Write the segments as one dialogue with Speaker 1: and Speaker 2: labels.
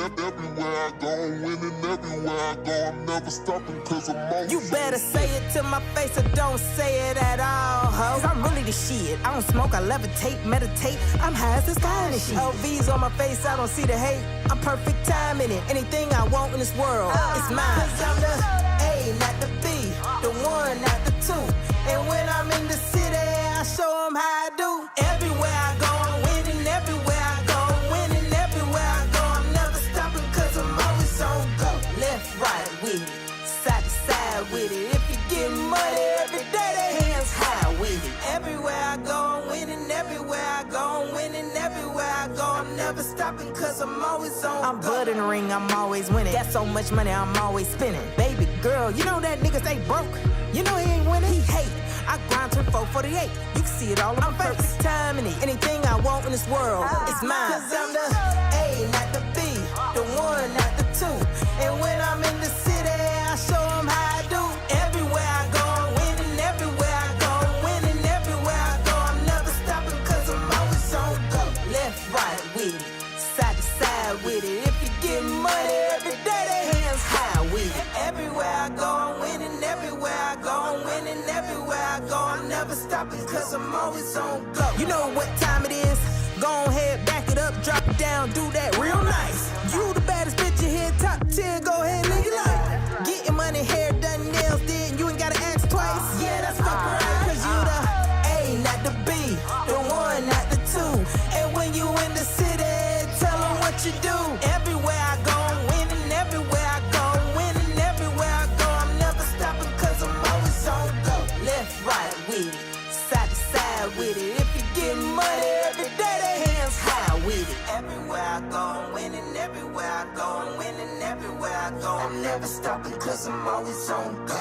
Speaker 1: Everywhere I go, I'm winning. Everywhere I go, I'm never stopping, cause I'm always.
Speaker 2: You better say it to my face or don't say it at all, ho. Cause I'm really the shit. I don't smoke, I levitate, meditate. I'm high as the sky and shit. LVs on my face, I don't see the hate. I'm perfect timing it. Anything I want in this world, it's mine. Cause I'm the A, not the B, the one, not the two. And when I'm in the city, I show them how I do. Everywhere I go, I'm winning. Everywhere I go, I'm winning. Everywhere I go, I'm never stopping, cause I'm always on go. Left, right with it, side to side with it. If you get money every day, they hands high with it. Everywhere I go, I'm winning. Everywhere I go, I'm winning. Everywhere I go, I'm never stopping, cause I'm always on go. I'm blood in the ring, I'm always winning. Got so much money, I'm always spending. Baby girl, you know that niggas ain't broke. You know he ain't winning, he hate. I grind 24-48. You can see it all on my face. Perfect timing it. Anything I want in this world, it's mine. Cause I'm the A, not the B, the one, not the two. And when I'm in the city, I show them how I do. Everywhere I go, I'm winning. Everywhere I go, I'm winning. Everywhere I go, I'm never stopping, cause I'm always on go. Left, right with it, side to side with it. If you get money every day, they hands high with it. Everywhere I go, I'm winning. Everywhere I go, I'm winning. Everywhere I go, I'm never stopping, cause I'm always on go. You know what time it is? Go ahead, back it up, drop it down, do that real nice. You the baddest bitch in here, top tier, go ahead, live your life. Getting money, hair done, nails did, you ain't gotta ask twice. Yeah, that's fucking right, cause you the A, not the B, the one, not the two. And when you in the city, tell them what you do. Everywhere I go, I'm winning. Everywhere I go, I'm winning. Everywhere I go, I'm never stopping, cause I'm always on go. Left, right with it, side to side with it. If you get money every day, they hands high with it. Everywhere I go, I'm winning. Everywhere I go, I'm winning. Everywhere I go, I'm never stopping, cause I'm always on go.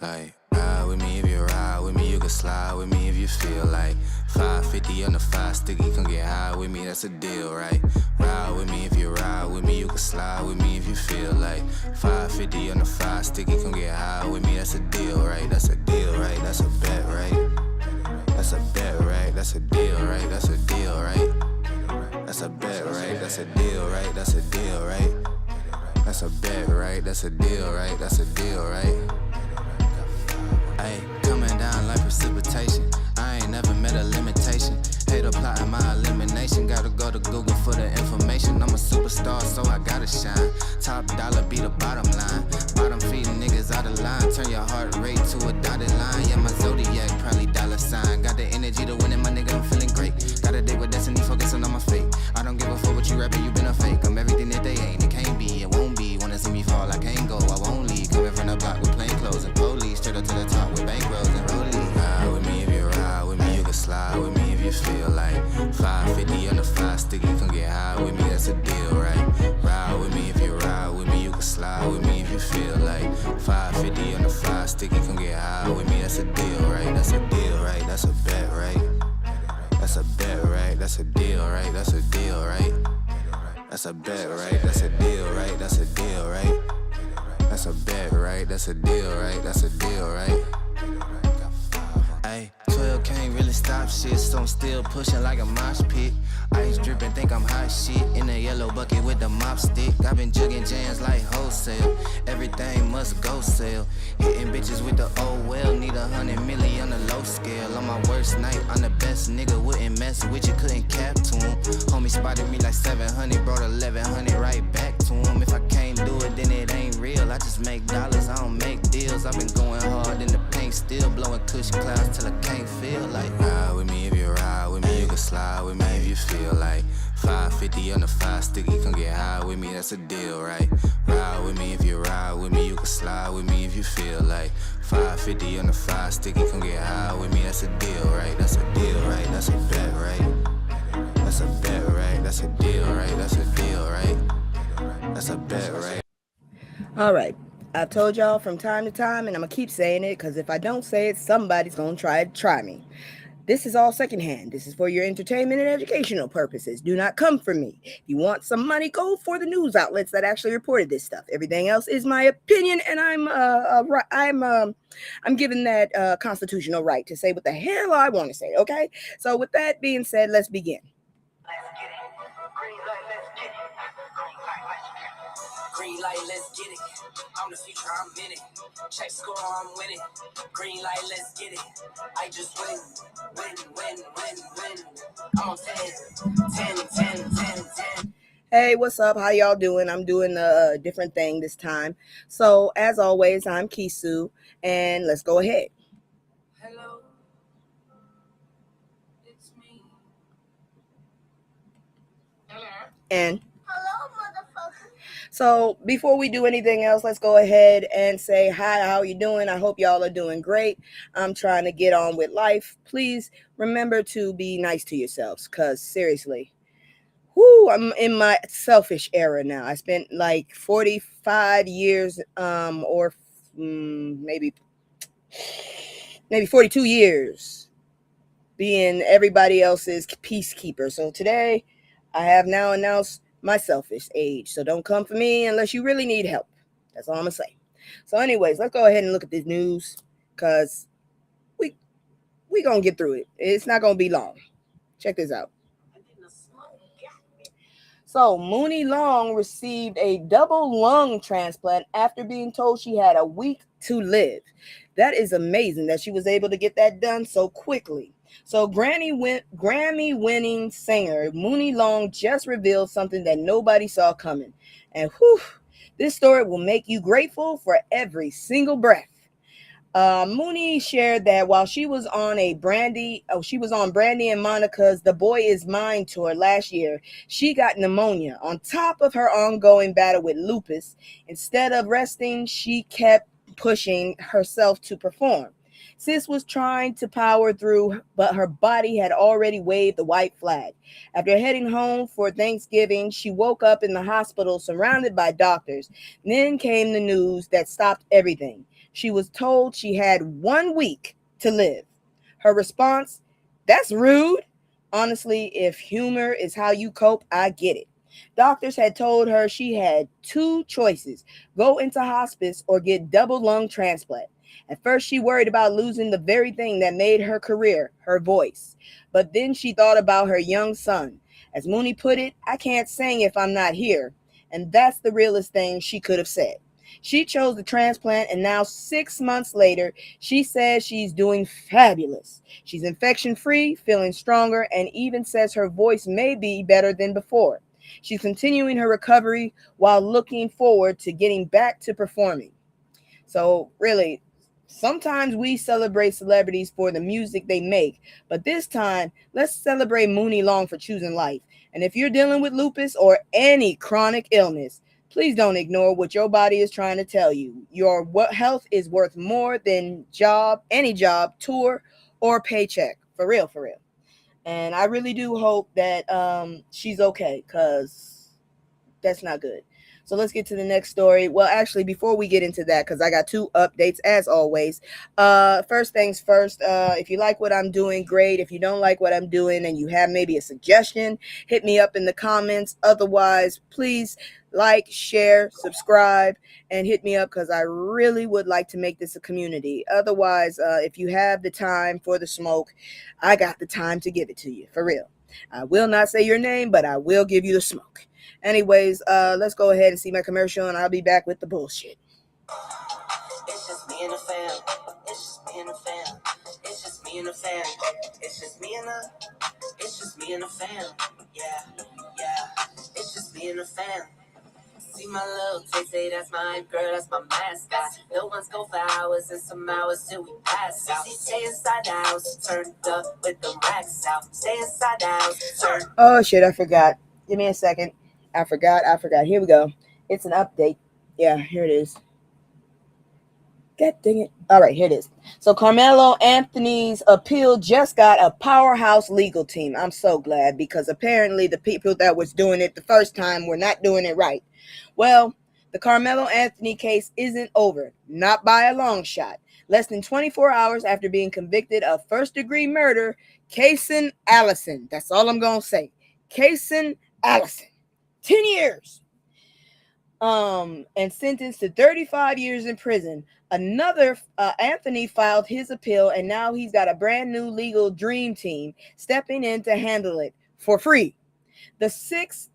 Speaker 3: Like, ride with me if you ride with me, you can slide with me if you feel like 550 on the 5 sticky, come get high with me, that's a deal, right? Ride with me if you ride with me, you can slide with me if you feel like 550 on the 5 sticky, come get high with me, that's a deal, right? That's a deal, right? That's a bet, right? That's a bet, right? That's a deal, right? That's a deal, right? That's a bet, right? That's a deal, right? That's a deal, right? That's a bet, right? That's a deal, right? That's a deal, right? Ay, coming down like precipitation. I ain't never met a limitation. Hate plotting my elimination. Gotta go to Google for the information. I'm a superstar, so I gotta shine. Top dollar be the bottom line. Bottom feeding niggas out of line. Turn your heart rate to a dotted line. Yeah, my zodiac probably dollar sign. Got the energy to win it, my nigga, I'm feeling great. Got a day with destiny, focusing on my fate. I don't give a fuck what you rapping, you been a fake. I'm everything that they ain't, it can't be, it won't be. Wanna see me fall, I can't go, I won't leave. Coming from the block with plain clothes and police. Straight up to the top with bankrolls and rollies. Ride with me if you ride with me, you can slide with me if you feel like 550 on the 5 sticky, come get high with me, that's a deal, right? Ride with me if you ride with me, you can slide with me if you feel like 550 on the 5 sticky, come get high with me, that's a deal, right? That's a deal, right? That's a bet, right? That's a bet, right? That's a deal, right? That's a deal, right? That's a bet, right? That's a deal, right? That's a deal, right? That's a bet, right? That's a deal, right? That's a deal, right? Ay, 12 can't really stop shit, so I'm still pushing like a mosh pit. Ice dripping, think I'm hot shit. In a yellow bucket with the mop stick. I've been jugging jams like wholesale. Everything must go sell. Hitting bitches with the old well. Need 100 million on the low scale. On my worst night, I'm the best nigga. Wouldn't mess with you, couldn't cap to him. Homie spotted me like 700, brought 1100 right back to him. If I can't do it, then it ain't real. I just make dollars, I don't make deals. I've been going hard in the paint, still blowing kush clouds till I can't feel like. Ride with me if you ride with me, you can slide with me if you feel like 550 on the 5 sticky, come get high with me, that's a deal, right? Ride with me if you ride with me, you can slide with me if you feel like 550 on the 5 sticky, come get high with me, that's a deal, right? That's a deal, right? That's a bet, right? That's a bet, right? That's a deal, right? That's a deal, right? That's a bet, right?
Speaker 4: All right. I've told y'all from time to time, and I'm going to keep saying it, because if I don't say it, somebody's going to try me. This is all secondhand. This is for your entertainment and educational purposes. Do not come for me. If you want some money, go for the news outlets that actually reported this stuff. Everything else is my opinion, and I'm given that constitutional right to say what the hell I want to say. Okay. So with that being said, let's begin.
Speaker 2: Green light, let's get it. I'm the future, I'm in it. Check score, I'm winning. Green light, let's get it. I just win. I'm on 10.
Speaker 4: Hey, what's up? How y'all doing? I'm doing a different thing this time. So, as always, I'm Kisu, and let's go ahead.
Speaker 2: Hello, it's me.
Speaker 4: And so before we do anything else, let's go ahead and say hi. How you doing? I hope y'all are doing great. I'm trying to get on with life. Please remember to be nice to yourselves, because seriously, I'm in my selfish era now. I spent like 45 years or maybe 42 years being everybody else's peacekeeper. So today I have now announced my selfish age. So don't come for me unless you really need help. That's all I'm gonna say. So anyways, let's go ahead and look at this news, because we gonna get through it. It's not gonna be long. Check this out. So Muni Long received a double lung transplant after being told she had a week to live. That is amazing that she was able to get that done so quickly. So Grammy-winning singer Muni Long just revealed something that nobody saw coming. And this story will make you grateful for every single breath. Mooney shared that while she was on Brandy and Monica's "The Boy Is Mine" tour last year, she got pneumonia on top of her ongoing battle with lupus. Instead of resting, she kept pushing herself to perform. Sis was trying to power through, but her body had already waved the white flag. After heading home for Thanksgiving, she woke up in the hospital surrounded by doctors. Then came the news that stopped everything. She was told she had 1 week to live. Her response, "That's rude." Honestly, if humor is how you cope, I get it. Doctors had told her she had two choices: go into hospice or get double lung transplant. At first, she worried about losing the very thing that made her career, her voice. But then she thought about her young son. As Mooney put it, "I can't sing if I'm not here." And that's the realest thing she could have said. She chose the transplant, and now 6 months later, she says she's doing fabulous. She's infection-free, feeling stronger, and even says her voice may be better than before. She's continuing her recovery while looking forward to getting back to performing. So really, sometimes we celebrate celebrities for the music they make, but this time, let's celebrate Muni Long for choosing life. And if you're dealing with lupus or any chronic illness, please don't ignore what your body is trying to tell you. Your health is worth more than any job, tour, or paycheck. For real, for real. And I really do hope that she's okay, because that's not good. So let's get to the next story. Well, actually, before we get into that, because I got two updates as always. First things first, if you like what I'm doing, great. If you don't like what I'm doing and you have maybe a suggestion, hit me up in the comments. Otherwise, please like, share, subscribe, and hit me up, because I really would like to make this a community. Otherwise, if you have the time for the smoke, I got the time to give it to you, for real. I will not say your name, but I will give you the smoke. Anyways, let's go ahead and see my commercial, and I'll be back with the bullshit.
Speaker 2: It's just me and the fam. It's just me and the fam. It's just me and the fam. It's just me and the. It's just me and the fam. Yeah. It's just me and the fam. See my little Tay, that's my girl, that's my mascot. No one's go for hours and some hours till we pass out. Stay inside the house, turned up with the racks out. Stay inside the house, turned.
Speaker 4: Oh shit, I forgot. Give me a second. I forgot. Here we go. It's an update. Yeah, here it is. God dang it. All right, here it is. So Karmelo Anthony's appeal just got a powerhouse legal team. I'm so glad, because apparently the people that was doing it the first time were not doing it right. Well, the Karmelo Anthony case isn't over, not by a long shot. Less than 24 hours after being convicted of first-degree murder, Kason Allison. That's all I'm going to say. Kason Allison. 10 years. And sentenced to 35 years in prison. Another Anthony filed his appeal, and now he's got a brand new legal dream team stepping in to handle it for free. The sixth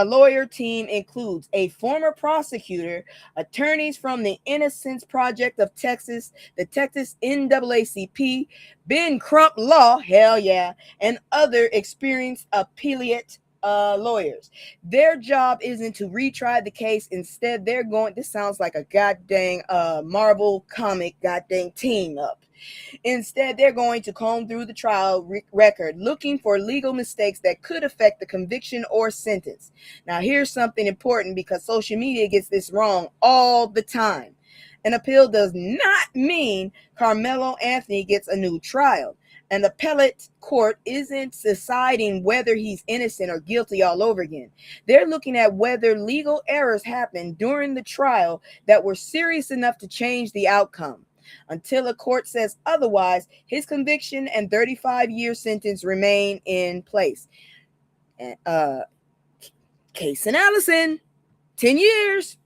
Speaker 4: lawyer team includes a former prosecutor, attorneys from the Innocence Project of Texas, the Texas NAACP, Ben Crump Law, hell yeah, and other experienced appellate lawyers. Their job isn't to retry the case. Instead, they're going, this sounds like a goddamn Marvel comic goddamn team up. Instead, they're going to comb through the trial record, looking for legal mistakes that could affect the conviction or sentence. Now, here's something important, because social media gets this wrong all the time. An appeal does not mean Karmelo Anthony gets a new trial. An appellate court isn't deciding whether he's innocent or guilty all over again. They're looking at whether legal errors happened during the trial that were serious enough to change the outcome. Until a court says otherwise, his conviction and 35-year sentence remain in place. Kason Allison, 10 years.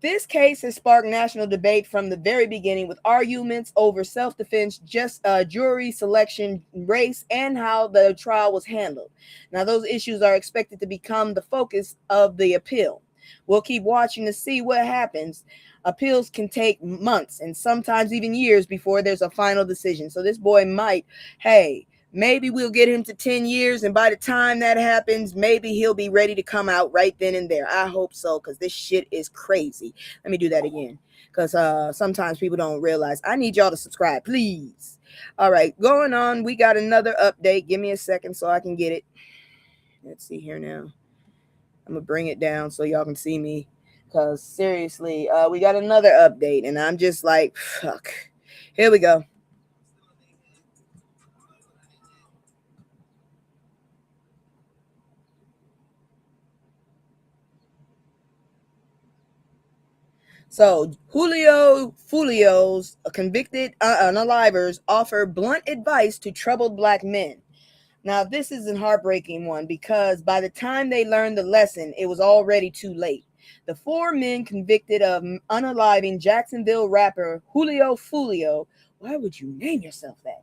Speaker 4: This case has sparked national debate from the very beginning, with arguments over self-defense, jury selection, race, and how the trial was handled. Now, those issues are expected to become the focus of the appeal. We'll keep watching to see what happens. Appeals can take months and sometimes even years before there's a final decision. So this boy might, maybe we'll get him to 10 years, and by the time that happens, maybe he'll be ready to come out right then and there. I hope so, because this shit is crazy. Let me do that again, because sometimes people don't realize. I need y'all to subscribe, please. All right, going on. We got another update. Give me a second so I can get it. Let's see here now. I'm going to bring it down so y'all can see me, because seriously, we got another update, and I'm just like, fuck. Here we go. So Julio Fulio's convicted unalivers offer blunt advice to troubled black men. Now, this is a heartbreaking one, because by the time they learned the lesson, it was already too late. The four men convicted of unaliving Jacksonville rapper Julio Fulio, why would you name yourself that,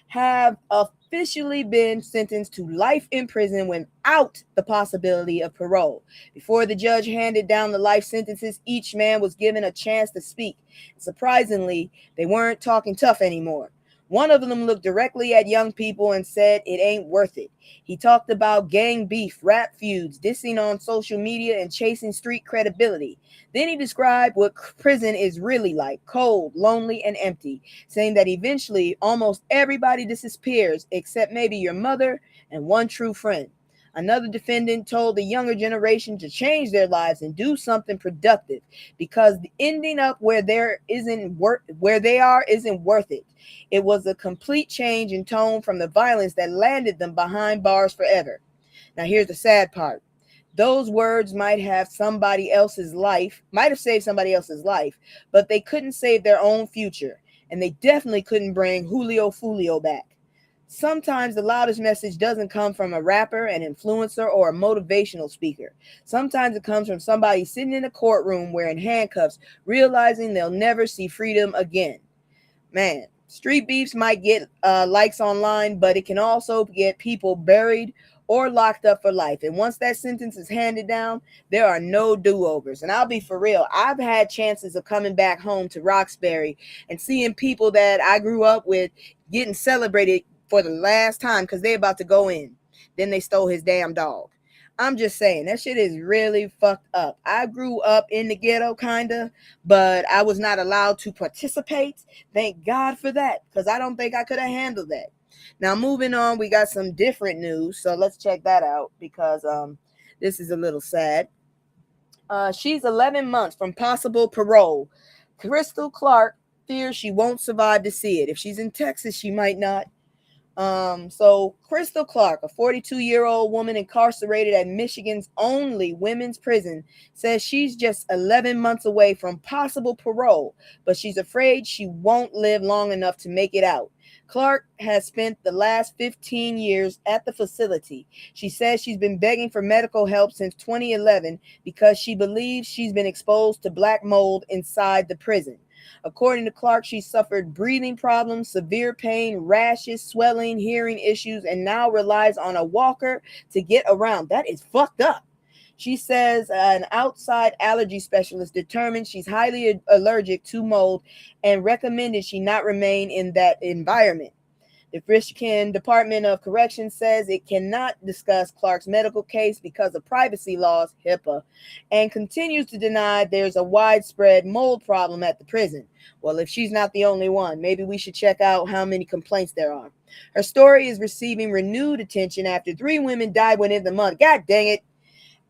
Speaker 4: have officially been sentenced to life in prison without the possibility of parole. Before the judge handed down the life sentences, each man was given a chance to speak. Surprisingly, they weren't talking tough anymore. One of them looked directly at young people and said, "It ain't worth it." He talked about gang beef, rap feuds, dissing on social media, and chasing street credibility. Then he described what prison is really like: cold, lonely, and empty, saying that eventually almost everybody disappears except maybe your mother and one true friend. Another defendant told the younger generation to change their lives and do something productive, because ending up where they are isn't worth it. It was a complete change in tone from the violence that landed them behind bars forever. Now, here's the sad part. Those words might have saved somebody else's life, but they couldn't save their own future, and they definitely couldn't bring Julio Fulio back. Sometimes the loudest message doesn't come from a rapper, an influencer, or a motivational speaker. Sometimes it comes from somebody sitting in a courtroom wearing handcuffs, realizing they'll never see freedom again. Man, street beefs might get likes online, but it can also get people buried or locked up for life. And once that sentence is handed down, there are no do-overs. And I'll be for real, I've had chances of coming back home to Roxbury and seeing people that I grew up with getting celebrated for the last time because they're about to go in. Then they stole his damn dog. I'm just saying, that shit is really fucked up. I grew up in the ghetto, kinda, but I was not allowed to participate. Thank God for that, because I don't think I could have handled that. Now, moving on, we got some different news, so let's check that out, because this is a little sad. She's 11 months from possible parole. Crystal Clark fears she won't survive to see it. If she's in Texas, she might not. So Crystal Clark, a 42-year-old woman incarcerated at Michigan's only women's prison, says she's just 11 months away from possible parole, but she's afraid she won't live long enough to make it out. Clark has spent the last 15 years at the facility. She says she's been begging for medical help since 2011 because she believes she's been exposed to black mold inside the prison. According to Clark, she suffered breathing problems, severe pain, rashes, swelling, hearing issues, and now relies on a walker to get around. That is fucked up. She says an outside allergy specialist determined she's highly allergic to mold and recommended she not remain in that environment. The Michigan Department of Corrections says it cannot discuss Clark's medical case because of privacy laws, HIPAA, and continues to deny there's a widespread mold problem at the prison. Well, if she's not the only one, maybe we should check out how many complaints there are. Her story is receiving renewed attention after 3 women died within the month. God dang it.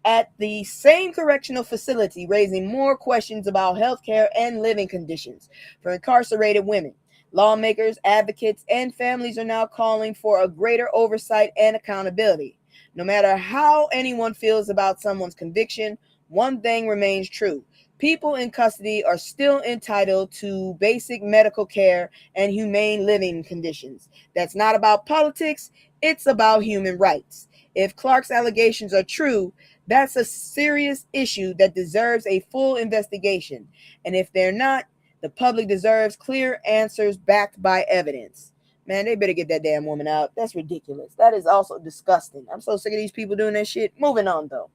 Speaker 4: At the same correctional facility, raising more questions about health care and living conditions for incarcerated women. Lawmakers, advocates, and families are now calling for a greater oversight and accountability. No matter how anyone feels about someone's conviction, one thing remains true. People in custody are still entitled to basic medical care and humane living conditions. That's not about politics, it's about human rights. If Clark's allegations are true, that's a serious issue that deserves a full investigation. And if they're not, the public deserves clear answers backed by evidence. Man, they better get that damn woman out. That's ridiculous. That is also disgusting. I'm so sick of these people doing that shit. Moving on, though.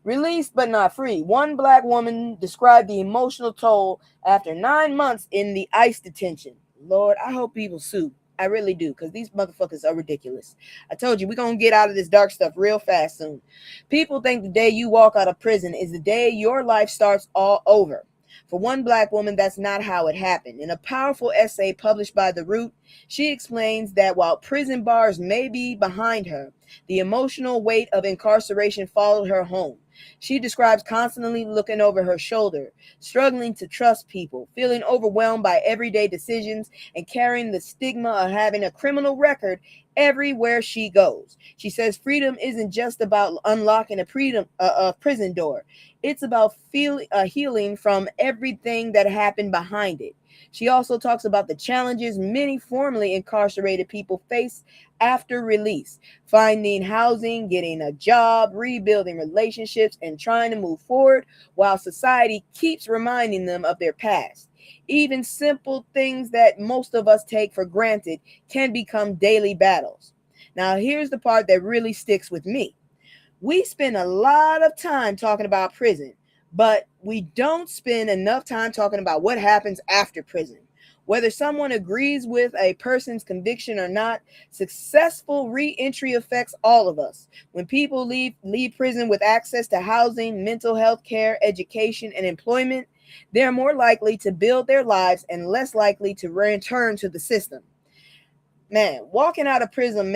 Speaker 4: Released but not free. One black woman described the emotional toll after 9 months in the ICE detention. Lord, I hope people sue. I really do, because these motherfuckers are ridiculous. I told you, we're going to get out of this dark stuff real fast soon. People think the day you walk out of prison is the day your life starts all over. For one black woman, that's not how it happened. In a powerful essay published by The Root, she explains that while prison bars may be behind her, the emotional weight of incarceration followed her home. She describes constantly looking over her shoulder, struggling to trust people, feeling overwhelmed by everyday decisions, and carrying the stigma of having a criminal record everywhere she goes. She says freedom isn't just about unlocking a prison door. It's about healing from everything that happened behind it. She also talks about the challenges many formerly incarcerated people face after release, finding housing, getting a job, rebuilding relationships, and trying to move forward while society keeps reminding them of their past. Even simple things that most of us take for granted can become daily battles. Now, here's the part that really sticks with me. We spend a lot of time talking about prison, but we don't spend enough time talking about what happens after prison. Whether someone agrees with a person's conviction or not, successful re-entry affects all of us. When people leave prison with access to housing, mental health care, education, and employment, they're more likely to build their lives and less likely to return to the system. Man, walking out of prison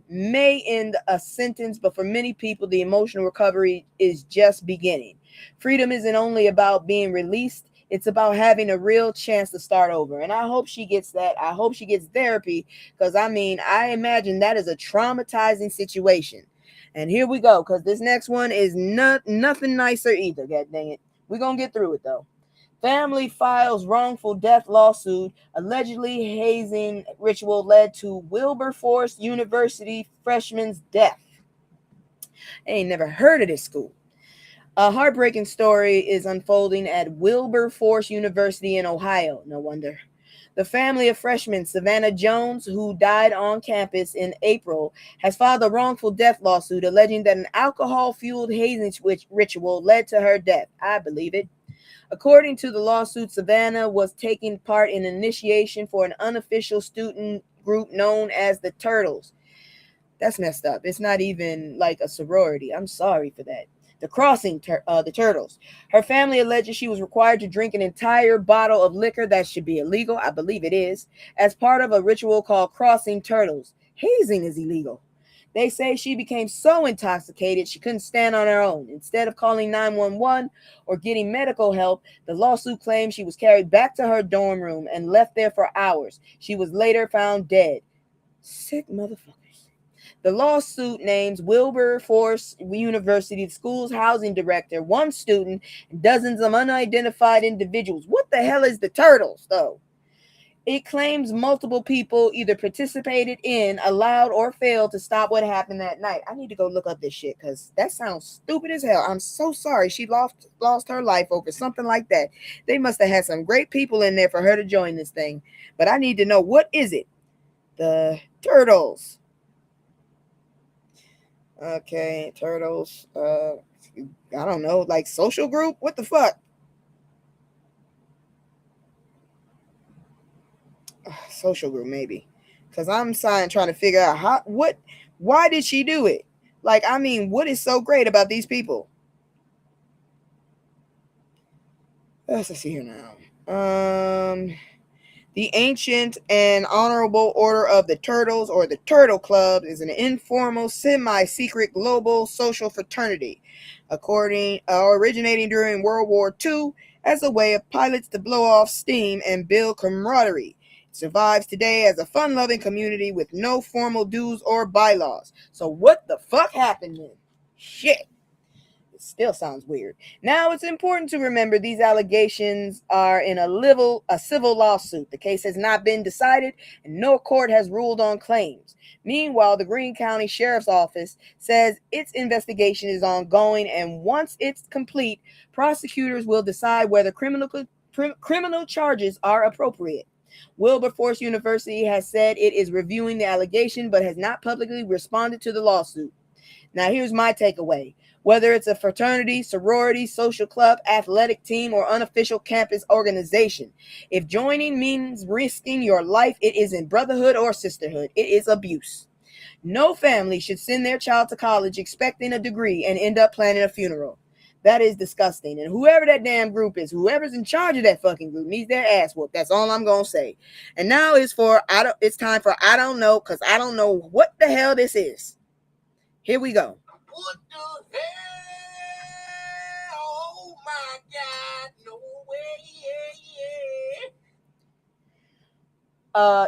Speaker 4: may end a sentence, but for many people, the emotional recovery is just beginning. Freedom isn't only about being released. It's about having a real chance to start over. And I hope she gets that. I hope she gets therapy, because I imagine that is a traumatizing situation. And here we go, because this next one is nothing nicer either. God dang it. We're going to get through it, though. Family files wrongful death lawsuit. Allegedly hazing ritual led to Wilberforce University freshman's death. I ain't never heard of this school. A heartbreaking story is unfolding at Wilberforce University in Ohio. No wonder. The family of freshman Savannah Jones, who died on campus in April, has filed a wrongful death lawsuit alleging that an alcohol-fueled hazing ritual led to her death. I believe it. According to the lawsuit, Savannah was taking part in initiation for an unofficial student group known as the Turtles. That's messed up. It's not even like a sorority. I'm sorry for that. The Turtles. Her family alleges she was required to drink an entire bottle of liquor that should be illegal, I believe it is, as part of a ritual called Crossing Turtles. Hazing is illegal. They say she became so intoxicated she couldn't stand on her own. Instead of calling 911 or getting medical help, the lawsuit claims she was carried back to her dorm room and left there for hours. She was later found dead. Sick motherfuckers. The lawsuit names Wilberforce University, the school's housing director, one student, and dozens of unidentified individuals. What the hell is the Turtles, though? It claims multiple people either participated in, allowed, or failed to stop what happened that night. I need to go look up this shit because that sounds stupid as hell. I'm so sorry she lost her life over something like that. They must have had some great people in there for her to join this thing. But I need to know, what is it? The Turtles. Okay, Turtles. I don't know, like social group? What the fuck? Social group, maybe. Because I'm trying to figure out why did she do it? Like, I mean, what is so great about these people? Let's see here now. The Ancient and Honorable Order of the Turtles, or the Turtle Club, is an informal, semi-secret global social fraternity, originating during World War II as a way of pilots to blow off steam and build camaraderie. It survives today as a fun-loving community with no formal dues or bylaws. So what the fuck happened then? Shit. Still sounds weird. Now, it's important to remember these allegations are in a civil lawsuit. The case has not been decided, and no court has ruled on claims. Meanwhile, the Greene County Sheriff's Office says its investigation is ongoing, and once it's complete, prosecutors will decide whether criminal charges are appropriate. Wilberforce University has said it is reviewing the allegation, but has not publicly responded to the lawsuit. Now, here's my takeaway. Whether it's a fraternity, sorority, social club, athletic team, or unofficial campus organization, if joining means risking your life, it isn't brotherhood or sisterhood. It is abuse. No family should send their child to college expecting a degree and end up planning a funeral. That is disgusting. And whoever that damn group is, whoever's in charge of that fucking group, needs their ass whooped. That's all I'm going to say. And now it's time for I don't know, because I don't know what the hell this is. Here we go.
Speaker 5: What the hell? Oh my God, no way,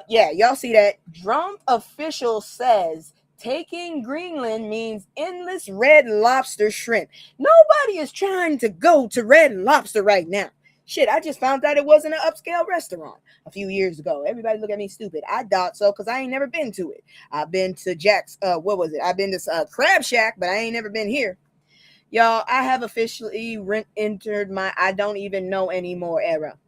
Speaker 4: yeah, y'all see that? Trump official says taking Greenland means endless Red Lobster shrimp. Nobody is trying to go to Red Lobster right now. Shit, I just found out it wasn't an upscale restaurant a few years ago. Everybody look at me stupid. I doubt so, because I ain't never been to it. I've been to Jack's, I've been to Crab Shack, but I ain't never been here. Y'all, I have officially entered my I don't even know anymore era.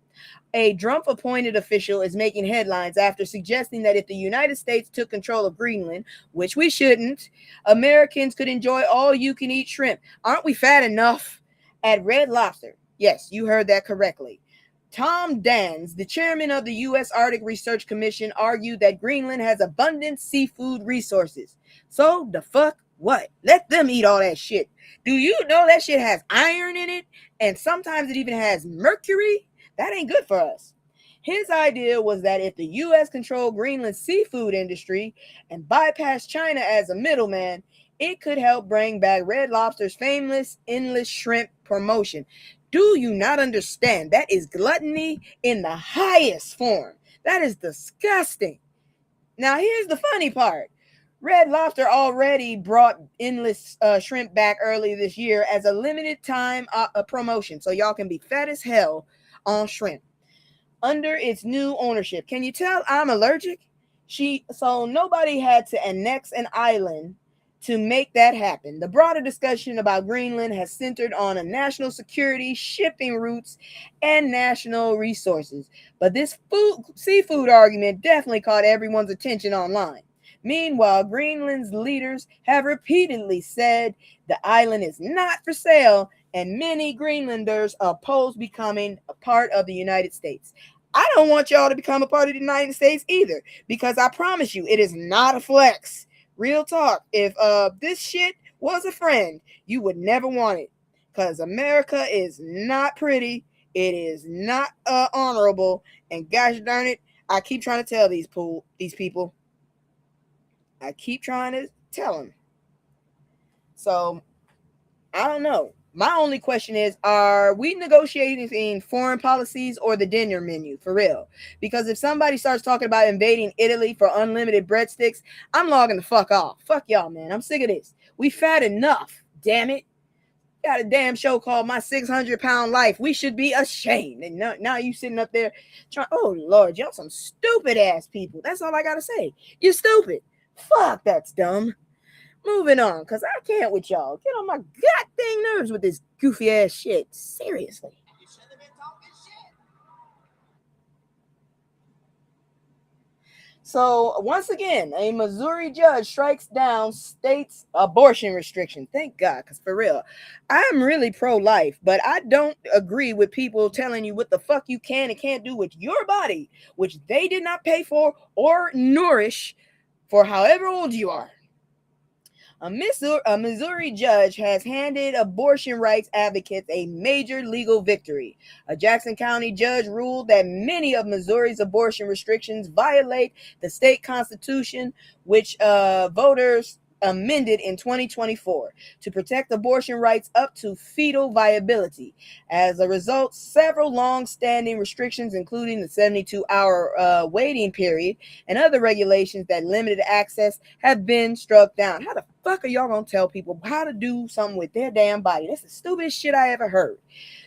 Speaker 4: A Trump-appointed official is making headlines after suggesting that if the United States took control of Greenland, which we shouldn't, Americans could enjoy all-you-can-eat shrimp. Aren't we fat enough? At Red Lobster. Yes, you heard that correctly. Tom Dans, the chairman of the U.S. Arctic Research Commission, argued that Greenland has abundant seafood resources. So, the fuck what? Let them eat all that shit. Do you know that shit has iron in it? And sometimes it even has mercury? That ain't good for us. His idea was that if the U.S. controlled Greenland's seafood industry and bypassed China as a middleman, it could help bring back Red Lobster's famous endless shrimp promotion. Do you not understand? That is gluttony in the highest form. That is disgusting. Now, here's the funny part. Red Lobster already brought endless shrimp back early this year as a limited time promotion, so y'all can be fat as hell on shrimp under its new ownership. Can you tell I'm allergic? So nobody had to annex an island to make that happen. The broader discussion about Greenland has centered on a national security, shipping routes, and national resources. But this seafood argument definitely caught everyone's attention online. Meanwhile, Greenland's leaders have repeatedly said the island is not for sale, and many Greenlanders oppose becoming a part of the United States. I don't want y'all to become a part of the United States either, because I promise you, it is not a flex. Real talk. If this shit was a friend, you would never want it, because America is not pretty. It is not honorable, and gosh darn it, I keep trying to tell these people. I keep trying to tell them. So, I don't know. My only question is, are we negotiating foreign policies or the dinner menu, for real? Because if somebody starts talking about invading Italy for unlimited breadsticks, I'm logging the fuck off. Fuck y'all, man. I'm sick of this. We fat enough, damn it. Got a damn show called My 600-Pound Life. We should be ashamed. And now you sitting up there trying, oh Lord, y'all some stupid ass people. That's all I gotta say. You're stupid. Fuck, that's dumb. Moving on, because I can't with y'all. Get on my goddamn nerves with this goofy ass shit. Seriously.
Speaker 5: You should have been talking shit.
Speaker 4: So once again, a Missouri judge strikes down state's abortion restriction. Thank God, because for real, I'm really pro-life, but I don't agree with people telling you what the fuck you can and can't do with your body, which they did not pay for or nourish for however old you are. A Missouri judge has handed abortion rights advocates a major legal victory. A Jackson County judge ruled that many of Missouri's abortion restrictions violate the state constitution, which voters amended in 2024 to protect abortion rights up to fetal viability. As a result, several long-standing restrictions, including the 72-hour waiting period and other regulations that limited access, have been struck down. How the fuck are y'all gonna tell people how to do something with their damn body? That's the stupidest shit I ever heard.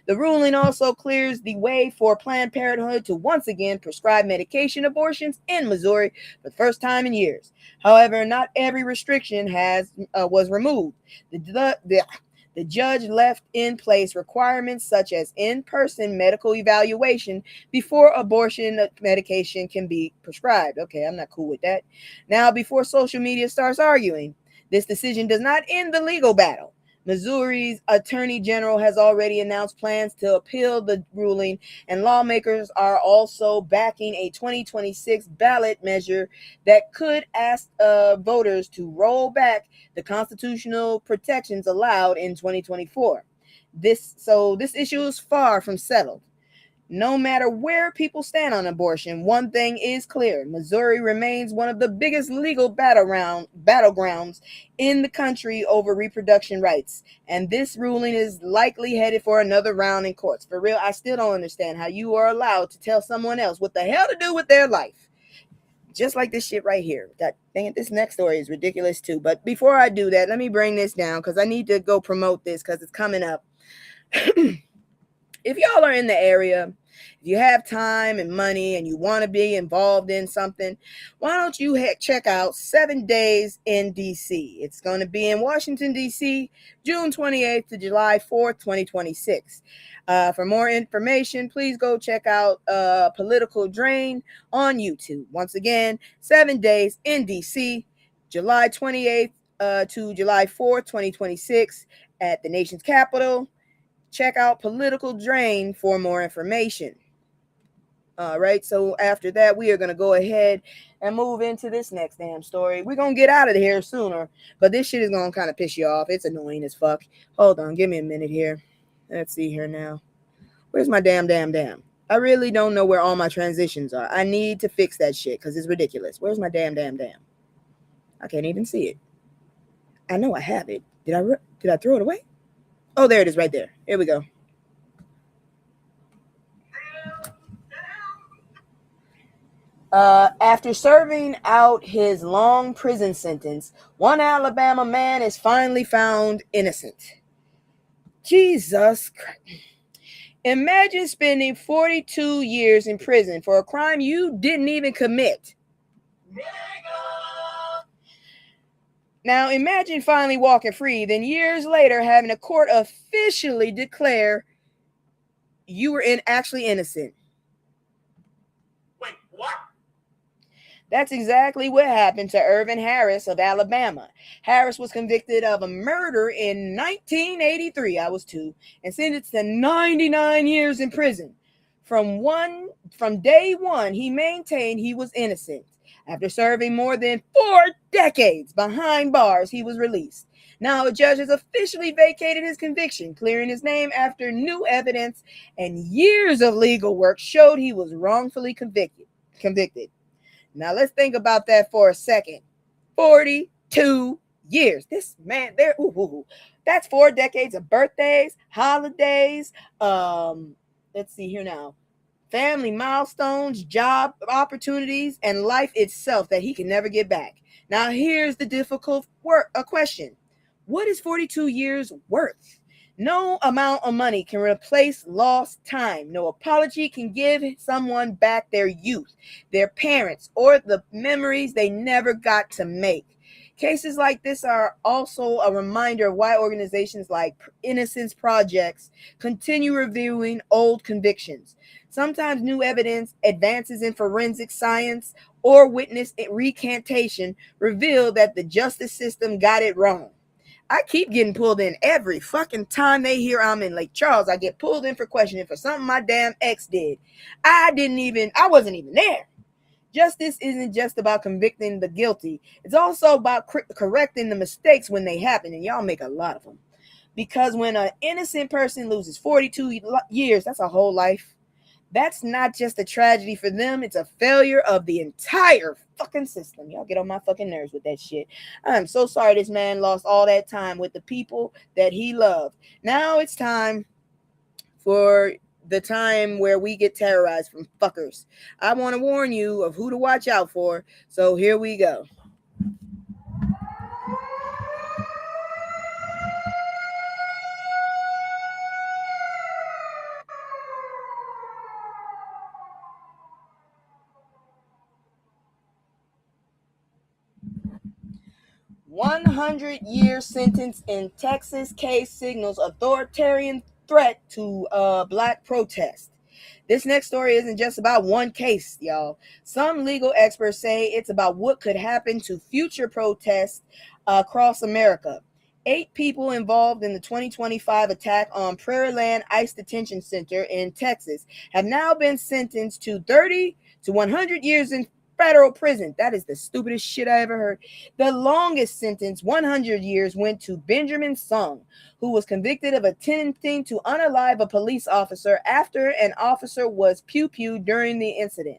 Speaker 4: The ruling also clears the way for Planned Parenthood to once again prescribe medication abortions in Missouri for the first time in years. However, not every restriction was removed. The judge left in place requirements such as in-person medical evaluation before abortion medication can be prescribed. Okay, I'm not cool with that. Now, before social media starts arguing, this decision does not end the legal battle. Missouri's Attorney General has already announced plans to appeal the ruling, and lawmakers are also backing a 2026 ballot measure that could ask voters to roll back the constitutional protections allowed in 2024. This issue is far from settled. No matter where people stand on abortion, one thing is clear. Missouri remains one of the biggest legal battlegrounds in the country over reproduction rights. And this ruling is likely headed for another round in courts. For real, I still don't understand how you are allowed to tell someone else what the hell to do with their life. Just like this shit right here. Dang it, this next story is ridiculous too. But before I do that, let me bring this down because I need to go promote this because it's coming up. If y'all are in the area, if you have time and money and you want to be involved in something, why don't you check out 7 Days in DC? It's going to be in Washington, DC, June 28th to July 4th, 2026. For more information, please go check out Political Drain on YouTube. Once again, 7 Days in DC, July 28th to July 4th, 2026 at the nation's capital. Check out Political Drain for more information. All right, so after that, we are going to go ahead and move into this next damn story. We're going to get out of here sooner, but this shit is going to kind of piss you off. It's annoying as fuck. Hold on, give me a minute here. Let's see here now. Where's my damn? I really don't know where all my transitions are. I need to fix that shit because it's ridiculous. Where's my damn? I can't even see it. I know I have it. Did I throw it away? Oh, there it is right there. Here we go. After serving out his long prison sentence, one Alabama man is finally found innocent. Jesus Christ. Imagine spending 42 years in prison for a crime you didn't even commit. Now, imagine finally walking free, then years later having a court officially declare you were actually innocent.
Speaker 5: Wait, what?
Speaker 4: That's exactly what happened to Irvin Harris of Alabama. Harris was convicted of a murder in 1983, I was 2, and sentenced to 99 years in prison. From day one, he maintained he was innocent. After serving more than 4 decades behind bars, he was released. Now, a judge has officially vacated his conviction, clearing his name after new evidence and years of legal work showed he was wrongfully convicted. Now, let's think about that for a second. 42 years. This man, that's 4 decades of birthdays, holidays, let's see here now. Family milestones, job opportunities, and life itself that he can never get back. Now, here's the difficult question. What is 42 years worth? No amount of money can replace lost time. No apology can give someone back their youth, their parents, or the memories they never got to make. Cases like this are also a reminder of why organizations like Innocence Projects continue reviewing old convictions. Sometimes new evidence, advances in forensic science, or witness recantation reveal that the justice system got it wrong. I keep getting pulled in every fucking time they hear I'm in Lake Charles. I get pulled in for questioning for something my damn ex did. I wasn't even there. Justice isn't just about convicting the guilty. It's also about correcting the mistakes when they happen, and y'all make a lot of them. Because when an innocent person loses 42 years, that's a whole life. That's not just a tragedy for them, it's a failure of the entire fucking system. Y'all get on my fucking nerves with that shit. I'm so sorry this man lost all that time with the people that he loved. Now it's time for the time where we get terrorized from fuckers. I want to warn you of who to watch out for, so here we go. 100-year sentence in Texas case signals authoritarian threat to black protest. This next story isn't just about one case, y'all. Some legal experts say it's about what could happen to future protests across America. 8 people involved in the 2025 attack on Prairie Land ICE Detention Center in Texas have now been sentenced to 30 to 100 years in federal prison. That is the stupidest shit I ever heard. The longest sentence, 100 years, went to Benjamin Sung, who was convicted of attempting to unalive a police officer after an officer was pew-pewed during the incident.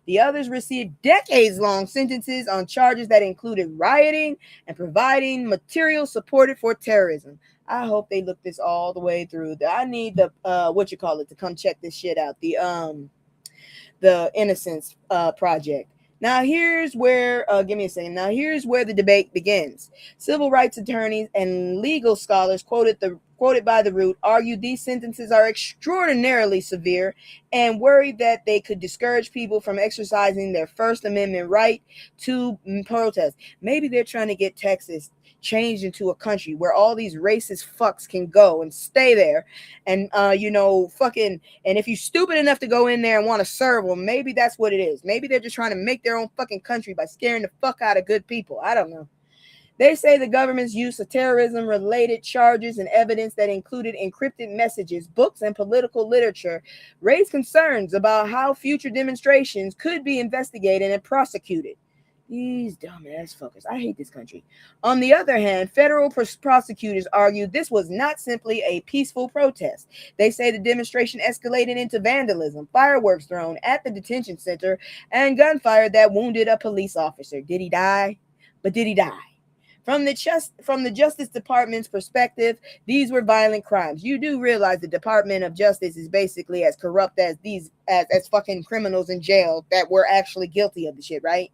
Speaker 4: The others received decades-long sentences on charges that included rioting and providing material supported for terrorism. I hope they look this all the way through. I need the to come check this shit out. The Innocence Project. Now here's where, give me a second. Now here's where the debate begins. Civil rights attorneys and legal scholars quoted by The Root argued these sentences are extraordinarily severe and worried that they could discourage people from exercising their First Amendment right to protest. Maybe they're trying to get Texas changed into a country where all these racist fucks can go and stay there and and if you're stupid enough to go in there and want to serve them, maybe that's what it is. Maybe they're just trying to make their own fucking country by scaring the fuck out of good people. I don't know. They say the government's use of terrorism-related charges and evidence that included encrypted messages, books, and political literature raised concerns about how future demonstrations could be investigated and prosecuted. These dumbass fuckers. I hate this country. On the other hand, federal prosecutors argued this was not simply a peaceful protest. They say the demonstration escalated into vandalism, fireworks thrown at the detention center, and gunfire that wounded a police officer. Did he die? But did he die? From the Justice Department's perspective, these were violent crimes. You do realize the Department of Justice is basically as corrupt as as fucking criminals in jail that were actually guilty of the shit, right?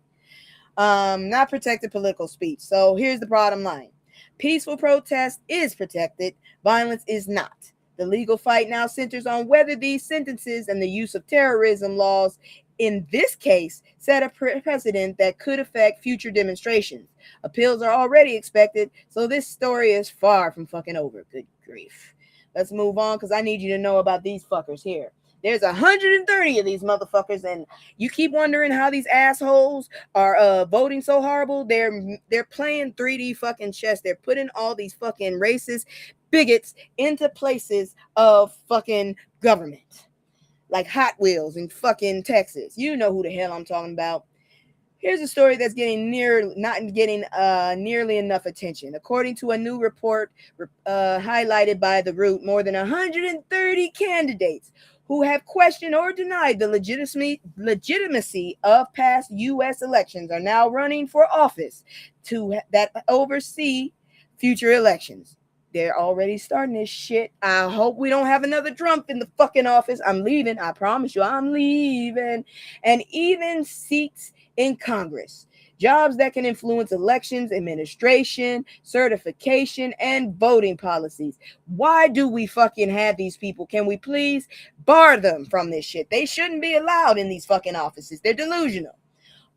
Speaker 4: Not protected political speech. So here's the bottom line. Peaceful protest is protected. Violence is not. The legal fight now centers on whether these sentences and the use of terrorism laws in this case set a precedent that could affect future demonstrations. Appeals are already expected, so this story is far from fucking over. Good grief. Let's move on because I need you to know about these fuckers here. There's 130 of these motherfuckers, and you keep wondering how these assholes are voting so horrible. They're playing 3D fucking chess. They're putting all these fucking racist bigots into places of fucking government, like Hot Wheels in fucking Texas. You know who the hell I'm talking about. Here's a story that's not getting nearly enough attention. According to a new report highlighted by The Root, more than 130 candidates who have questioned or denied the legitimacy of past U.S. elections are now running for office that oversee future elections. They're already starting this shit. I hope we don't have another Trump in the fucking office. I'm leaving. I promise you, I'm leaving. And even seats in Congress. Jobs that can influence elections, administration, certification, and voting policies. Why do we fucking have these people? Can we please bar them from this shit? They shouldn't be allowed in these fucking offices. They're delusional.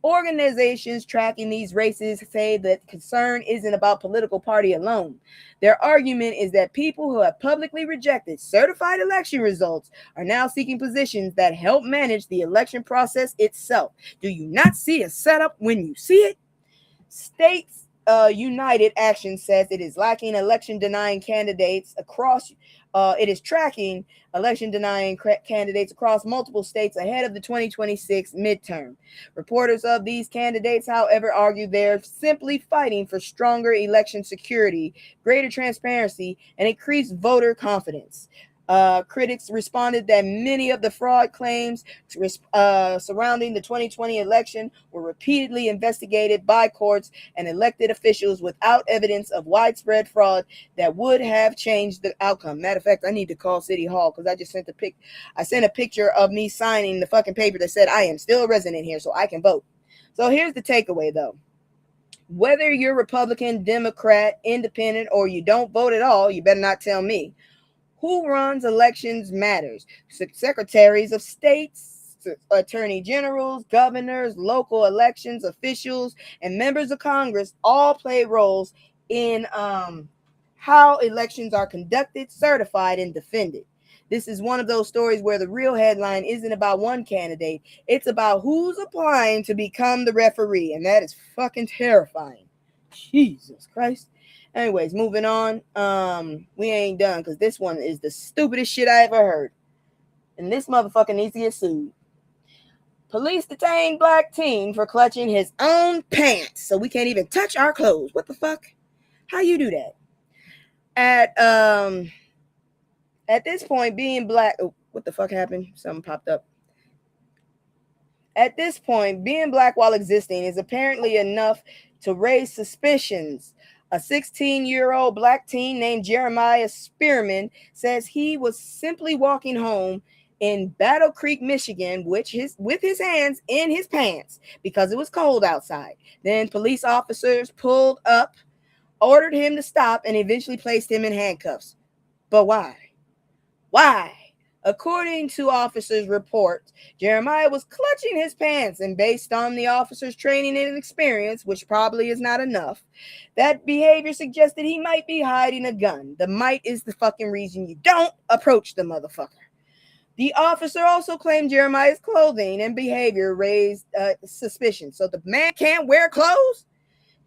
Speaker 4: Organizations tracking these races say that concern isn't about political party alone. Their argument is that people who have publicly rejected certified election results are now seeking positions that help manage the election process itself. Do you not see a setup when you see it? States United Action says it is lacking election denying candidates across. It is tracking election denying candidates across multiple states ahead of the 2026 midterm. Reporters of these candidates, however, argue they're simply fighting for stronger election security, greater transparency, and increased voter confidence. Critics responded that many of the fraud claims surrounding the 2020 election were repeatedly investigated by courts and elected officials without evidence of widespread fraud that would have changed the outcome. Matter of fact, I need to call City Hall because I just sent a picture of me signing the fucking paper that said I am still a resident here so I can vote. So here's the takeaway though. Whether you're Republican, Democrat, Independent, or you don't vote at all, you better not tell me. Who runs elections matters. Secretaries of states, attorney generals, governors, local elections officials, and members of Congress all play roles in how elections are conducted, certified, and defended. This is one of those stories where the real headline isn't about one candidate. It's about who's applying to become the referee, and that is fucking terrifying. Jesus Christ. Anyways, moving on. We ain't done because this one is the stupidest shit I ever heard. And this motherfucker needs to get sued. Police detained black teen for clutching his own pants, so we can't even touch our clothes. What the fuck? How you do that? At this point, being black. Oh, what the fuck happened? Something popped up. At this point, being black while existing is apparently enough to raise suspicions. A 16-year-old black teen named Jeremiah Spearman says he was simply walking home in Battle Creek, Michigan, with his hands in his pants because it was cold outside. Then police officers pulled up, ordered him to stop, and eventually placed him in handcuffs. But why? Why? According to officers' reports, Jeremiah was clutching his pants, and based on the officers' training and experience, which probably is not enough, that behavior suggested he might be hiding a gun. The might is the fucking reason you don't approach the motherfucker. The officer also claimed Jeremiah's clothing and behavior raised suspicion. So the man can't wear clothes?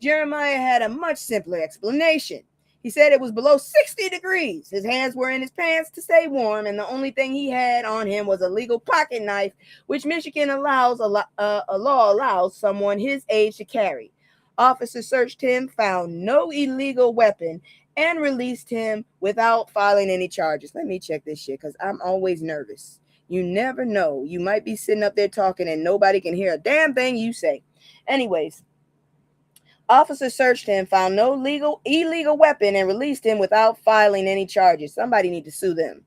Speaker 4: Jeremiah had a much simpler explanation. He said it was below 60 degrees. His hands were in his pants to stay warm, and the only thing he had on him was a legal pocket knife, which Michigan law allows someone his age to carry. Officers searched him, found no illegal weapon, and released him without filing any charges. Let me check this shit because I'm always nervous. You never know. You might be sitting up there talking and nobody can hear a damn thing you say. Anyways, officers searched him, found no illegal weapon, and released him without filing any charges. Somebody need to sue them.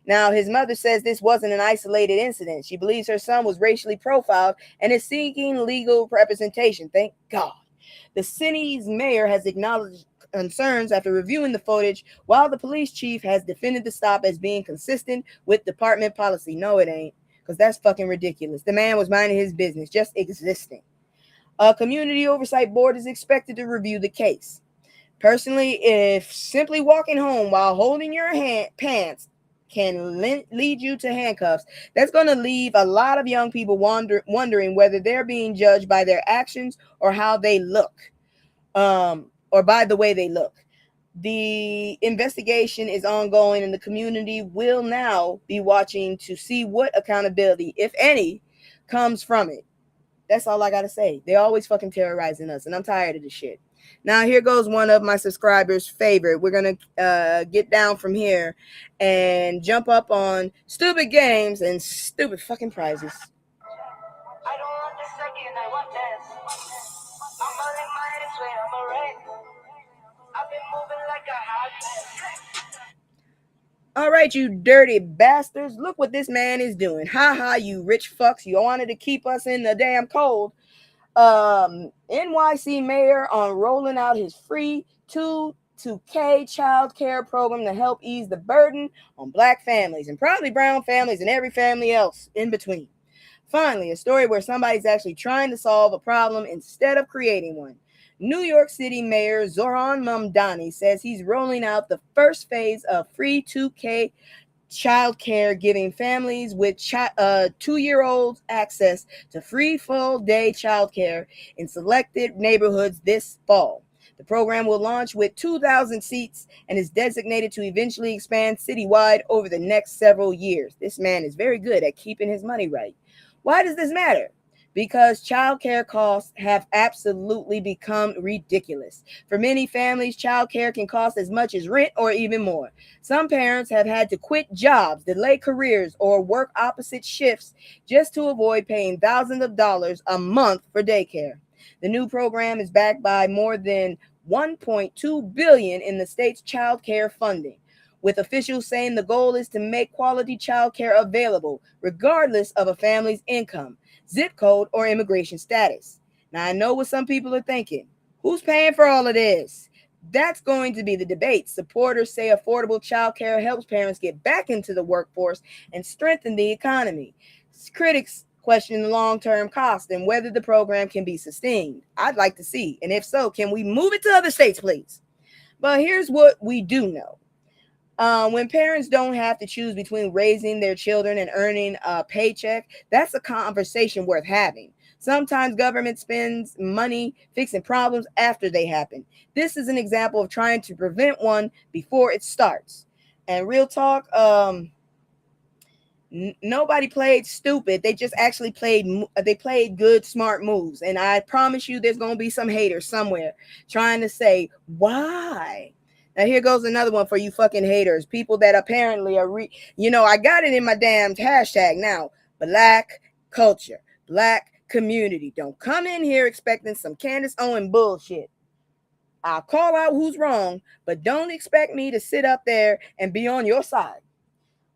Speaker 4: Now, his mother says this wasn't an isolated incident. She believes her son was racially profiled and is seeking legal representation. Thank God. The city's mayor has acknowledged concerns after reviewing the footage, while the police chief has defended the stop as being consistent with department policy. No, it ain't, because that's fucking ridiculous. The man was minding his business, just existing. A community oversight board is expected to review the case. Personally, if simply walking home while holding your pants can lead you to handcuffs, that's going to leave a lot of young people wondering whether they're being judged by their actions or how they look, or by the way they look. The investigation is ongoing, and the community will now be watching to see what accountability, if any, comes from it. That's all I got to say. They're always fucking terrorizing us, and I'm tired of this shit. Now, here goes one of my subscribers' favorite. We're going to get down from here and jump up on stupid games and stupid fucking prizes.
Speaker 6: I don't want the second, I want this. I'm only minus when I'm alright. I've been moving like a hot mess.
Speaker 4: All right, you dirty bastards. Look what this man is doing. Ha ha, you rich fucks. You wanted to keep us in the damn cold. NYC mayor on rolling out his free 2K child care program to help ease the burden on black families and probably brown families and every family else in between. Finally, a story where somebody's actually trying to solve a problem instead of creating one. New York City Mayor Zohran Mamdani says he's rolling out the first phase of free 2K child care, giving families with 2-year-olds access to free full-day child care in selected neighborhoods this fall. The program will launch with 2,000 seats and is designated to eventually expand citywide over the next several years. This man is very good at keeping his money right. Why does this matter? Because child care costs have absolutely become ridiculous. For many families, child care can cost as much as rent or even more. Some parents have had to quit jobs, delay careers, or work opposite shifts just to avoid paying thousands of dollars a month for daycare. The new program is backed by more than $1.2 billion in the state's child care funding, with officials saying the goal is to make quality child care available regardless of a family's income, zip code, or immigration status. Now, I know what some people are thinking. Who's paying for all of this? That's going to be the debate. Supporters say affordable child care helps parents get back into the workforce and strengthen the economy. Critics question the long-term cost and whether the program can be sustained. I'd like to see, and if so, can we move it to other states, please? But here's what we do know. When parents don't have to choose between raising their children and earning a paycheck, that's a conversation worth having. Sometimes government spends money fixing problems after they happen. This is an example of trying to prevent one before it starts. And real talk, nobody played stupid. They just actually played good, smart moves. And I promise you there's going to be some haters somewhere trying to say, why? Now, here goes another one for you fucking haters. People that apparently are, I got it in my damn hashtag now. Black culture, black community. Don't come in here expecting some Candace Owen bullshit. I'll call out who's wrong, but don't expect me to sit up there and be on your side.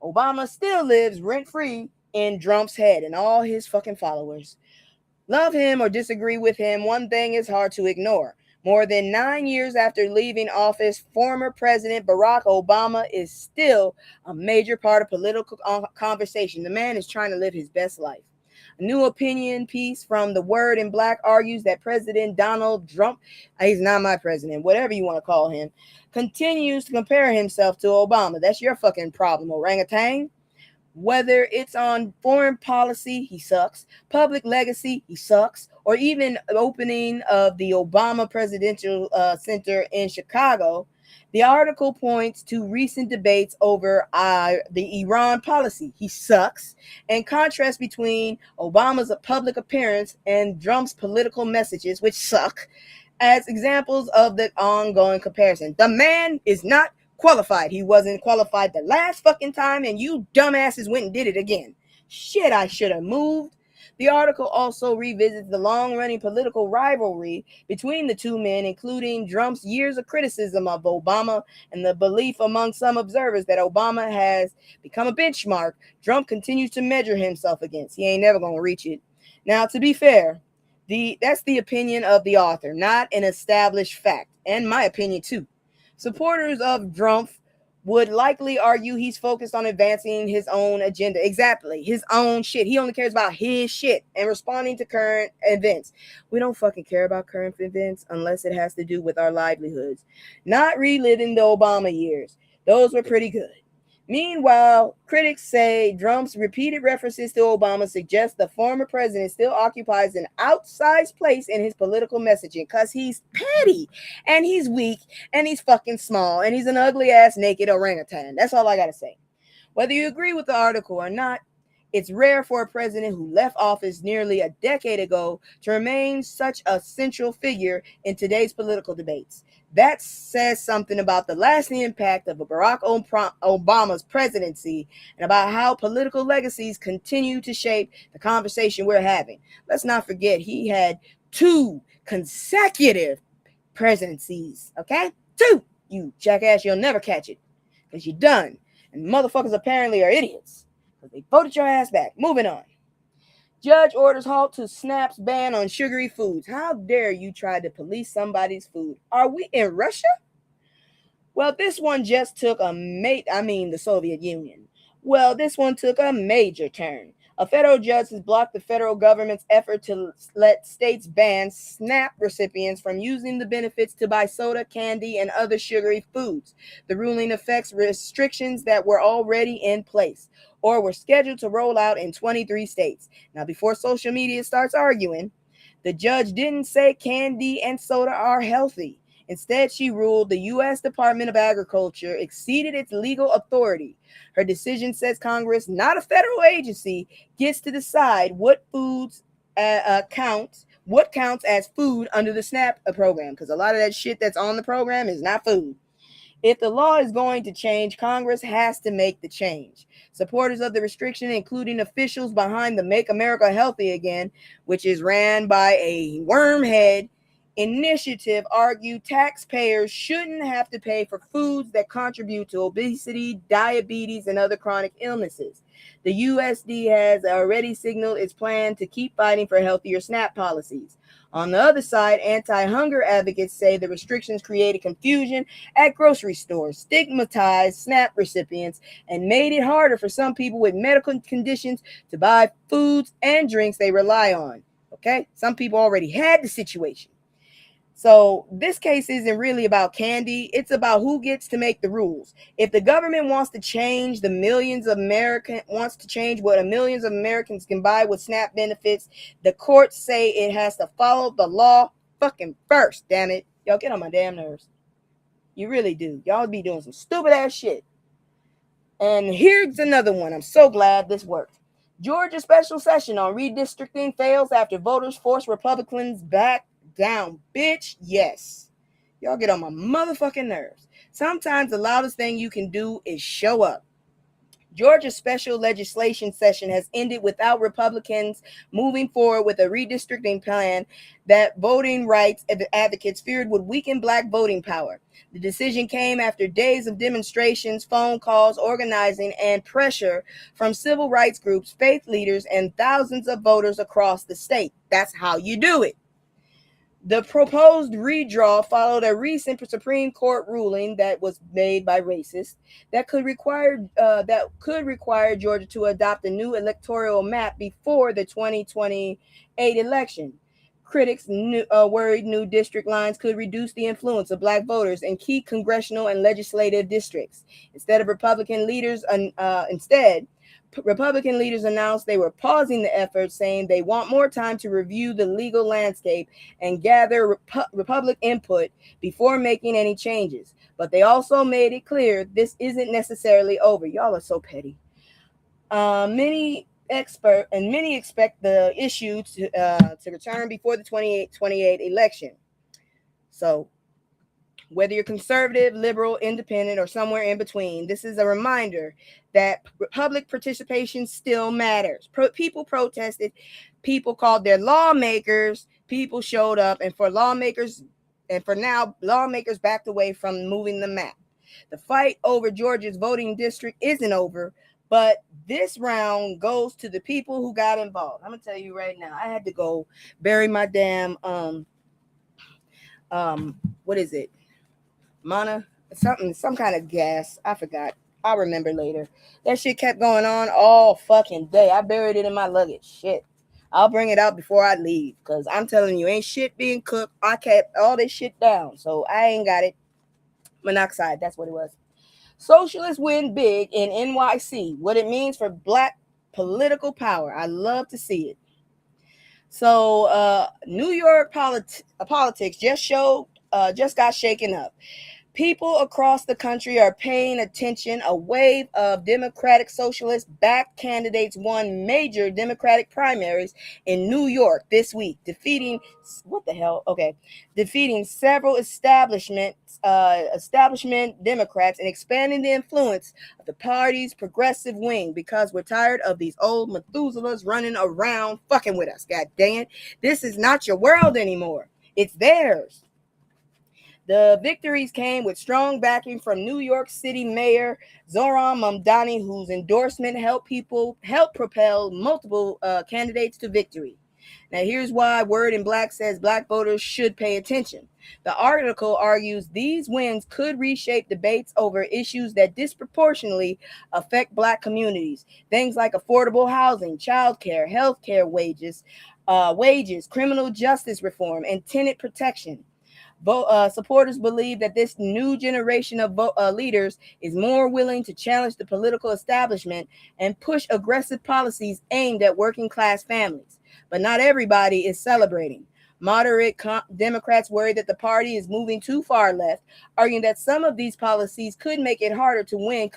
Speaker 4: Obama still lives rent-free in Trump's head and all his fucking followers. Love him or disagree with him, one thing is hard to ignore. More than 9 years after leaving office, former President Barack Obama is still a major part of political conversation. The man is trying to live his best life. A new opinion piece from The Word in Black argues that President Donald Trump, he's not my president, whatever you want to call him, continues to compare himself to Obama. That's your fucking problem, orangutan. Whether it's on foreign policy, he sucks, public legacy, he sucks, or even opening of the Obama Presidential Center in Chicago, the article points to recent debates over the Iran policy. He sucks, and contrast between Obama's public appearance and Trump's political messages, which suck, as examples of the ongoing comparison. The man is not qualified. He wasn't qualified the last fucking time, and you dumbasses went and did it again. Shit, I should have moved. The article also revisits the long-running political rivalry between the two men, including Trump's years of criticism of Obama and the belief among some observers that Obama has become a benchmark Trump continues to measure himself against. He ain't never going to reach it. Now, to be fair, that's the opinion of the author, not an established fact, and my opinion too. Supporters of Trump would likely argue he's focused on advancing his own agenda. Exactly. His own shit. He only cares about his shit and responding to current events. We don't fucking care about current events unless it has to do with our livelihoods. Not reliving the Obama years. Those were pretty good. Meanwhile, critics say Trump's repeated references to Obama suggest the former president still occupies an outsized place in his political messaging because he's petty and he's weak and he's fucking small and he's an ugly ass naked orangutan. That's all I got to say. Whether you agree with the article or not, it's rare for a president who left office nearly a decade ago to remain such a central figure in today's political debates. That says something about the lasting impact of Barack Obama's presidency and about how political legacies continue to shape the conversation we're having. Let's not forget he had 2 consecutive presidencies, okay? 2! You jackass, you'll never catch it because you're done. And motherfuckers apparently are idiots because they voted your ass back. Moving on. Judge orders halt to SNAP's ban on sugary foods. How dare you try to police somebody's food? Are we in Russia? Well, this one just took the Soviet Union. Well, this one took a major turn. A federal judge has blocked the federal government's effort to let states ban SNAP recipients from using the benefits to buy soda, candy, and other sugary foods. The ruling affects restrictions that were already in place or were scheduled to roll out in 23 states. Now, before social media starts arguing, the judge didn't say candy and soda are healthy. Instead, she ruled the U.S. Department of Agriculture exceeded its legal authority. Her decision says Congress, not a federal agency, gets to decide what foods what counts as food under the SNAP program, because a lot of that shit that's on the program is not food. If the law is going to change, Congress has to make the change. Supporters of the restriction, including officials behind the Make America Healthy Again, which is ran by a wormhead initiative, argue taxpayers shouldn't have to pay for foods that contribute to obesity, diabetes, and other chronic illnesses. The USD has already signaled its plan to keep fighting for healthier SNAP policies. On the other side, anti-hunger advocates say the restrictions created confusion at grocery stores, stigmatized SNAP recipients, and made it harder for some people with medical conditions to buy foods and drinks they rely on. Okay? Some people already had the situation. So this case isn't really about candy. It's about who gets to make the rules. If the government wants to change what millions of Americans can buy with SNAP benefits, the courts say it has to follow the law fucking first, damn it. Y'all get on my damn nerves. You really do. Y'all be doing some stupid ass shit. And here's another one. I'm so glad this worked. Georgia special session on redistricting fails after voters force Republicans back down. Bitch, yes. Y'all get on my motherfucking nerves. Sometimes the loudest thing you can do is show up. Georgia's special legislation session has ended without Republicans moving forward with a redistricting plan that voting rights advocates feared would weaken black voting power. The decision came after days of demonstrations, phone calls, organizing, and pressure from civil rights groups, faith leaders, and thousands of voters across the state. That's how you do it. The proposed redraw followed a recent Supreme Court ruling that was made by racists that could require Georgia to adopt a new electoral map before the 2028 election. Critics worried new district lines could reduce the influence of black voters in key congressional and legislative districts. Republican leaders announced they were pausing the effort, saying they want more time to review the legal landscape and gather Republican input before making any changes. But they also made it clear this isn't necessarily over. Y'all are so petty. Many expect the issue to return before the 2028 election. So, whether you're conservative, liberal, independent, or somewhere in between, this is a reminder that public participation still matters. People protested, people called their lawmakers, people showed up, and for now, lawmakers backed away from moving the map. The fight over Georgia's voting district isn't over, but this round goes to the people who got involved. I'm gonna tell you right now, I had to go bury my damn what is it? Some kind of gas. I forgot. I'll remember later. That shit kept going on all fucking day. I buried it in my luggage. Shit. I'll bring it out before I leave, because I'm telling you, ain't shit being cooked. I kept all this shit down, so I ain't got it. Monoxide, that's what it was. Socialists win big in NYC. What it means for black political power. I love to see it. So, New York politics just got shaken up. People across the country are paying attention. A wave of Democratic Socialist-backed candidates won major Democratic primaries in New York this week, defeating several establishment Democrats and expanding the influence of the party's progressive wing, because we're tired of these old Methuselahs running around fucking with us. God dang it. This is not your world anymore. It's theirs. The victories came with strong backing from New York City Mayor Zohran Mamdani, whose endorsement helped propel multiple candidates to victory. Now, here's why Word in Black says Black voters should pay attention. The article argues these wins could reshape debates over issues that disproportionately affect Black communities. Things like affordable housing, childcare, healthcare wages, criminal justice reform, and tenant protection. Supporters believe that this new generation of leaders is more willing to challenge the political establishment and push aggressive policies aimed at working class families. But not everybody is celebrating. Moderate Democrats worry that the party is moving too far left, arguing that some of these policies could make it harder to win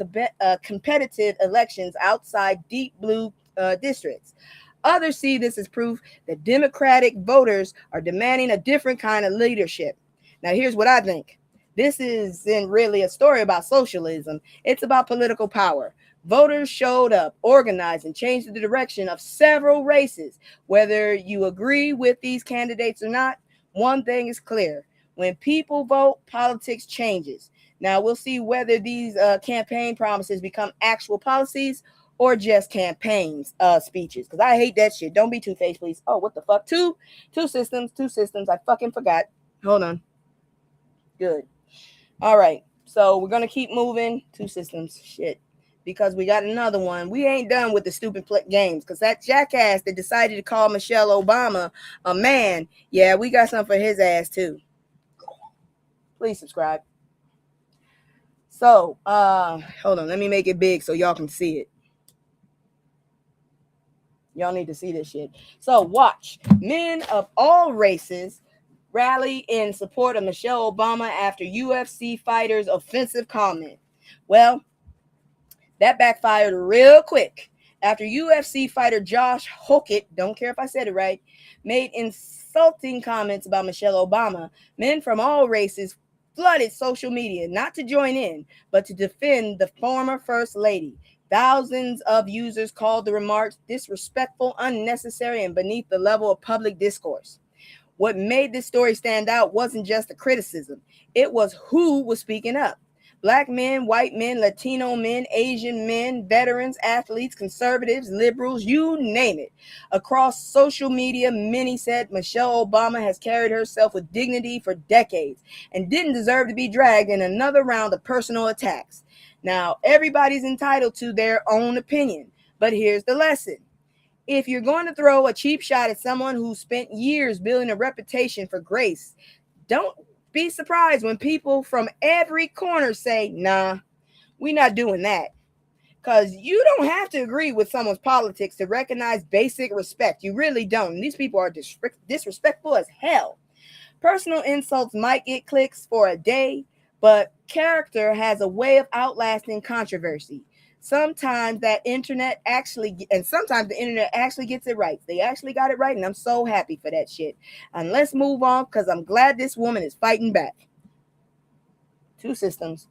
Speaker 4: competitive elections outside deep blue districts. Others see this as proof that Democratic voters are demanding a different kind of leadership. Now, here's what I think. This isn't really a story about socialism. It's about political power. Voters showed up, organized, and changed the direction of several races. Whether you agree with these candidates or not, one thing is clear. When people vote, politics changes. Now, we'll see whether these campaign promises become actual policies or just campaigns speeches. Because I hate that shit. Don't be two-faced, please. Oh, what the fuck? Two systems. I fucking forgot. Hold on. Good. All right. So we're going to keep moving. Two systems. Shit. Because we got another one. We ain't done with the stupid games. Because that jackass that decided to call Michelle Obama a man, yeah, we got something for his ass too. Please subscribe. So, hold on. Let me make it big so y'all can see it. Y'all need to see this shit. So watch. Men of all races rally in support of Michelle Obama after UFC fighter's offensive comment. Well, that backfired real quick after UFC fighter Josh Hockett, don't care if I said it right, made insulting comments about Michelle Obama. Men from all races flooded social media, not to join in, but to defend the former First Lady. Thousands of users called the remarks disrespectful, unnecessary, and beneath the level of public discourse. What made this story stand out wasn't just the criticism. It was who was speaking up. Black men, white men, Latino men, Asian men, veterans, athletes, conservatives, liberals, you name it. Across social media, many said Michelle Obama has carried herself with dignity for decades and didn't deserve to be dragged in another round of personal attacks. Now, everybody's entitled to their own opinion, but here's the lesson. If you're going to throw a cheap shot at someone who spent years building a reputation for grace, don't be surprised when people from every corner say, nah, we're not doing that. Because you don't have to agree with someone's politics to recognize basic respect. You really don't. And these people are disrespectful as hell. Personal insults might get clicks for a day, but character has a way of outlasting controversy. Sometimes the internet actually gets it right. They actually got it right, and I'm so happy for that shit. And let's move on, because I'm glad this woman is fighting back. Two systems.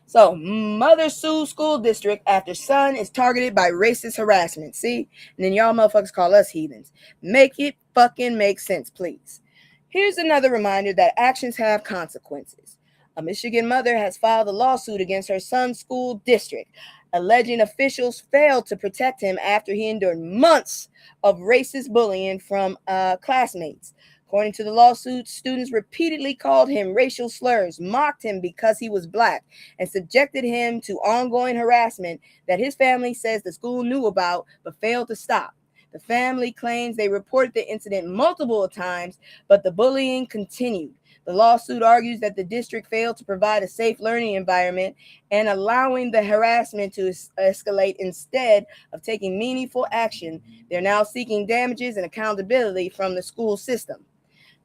Speaker 4: So, mother sues school district after son is targeted by racist harassment. See? And then y'all motherfuckers call us heathens. Make it fucking make sense, please. Here's another reminder that actions have consequences. A Michigan mother has filed a lawsuit against her son's school district, alleging officials failed to protect him after he endured months of racist bullying from classmates. According to the lawsuit, students repeatedly called him racial slurs, mocked him because he was Black, and subjected him to ongoing harassment that his family says the school knew about but failed to stop. The family claims they reported the incident multiple times, but the bullying continued. The lawsuit argues that the district failed to provide a safe learning environment and allowing the harassment to escalate instead of taking meaningful action. They're now seeking damages and accountability from the school system.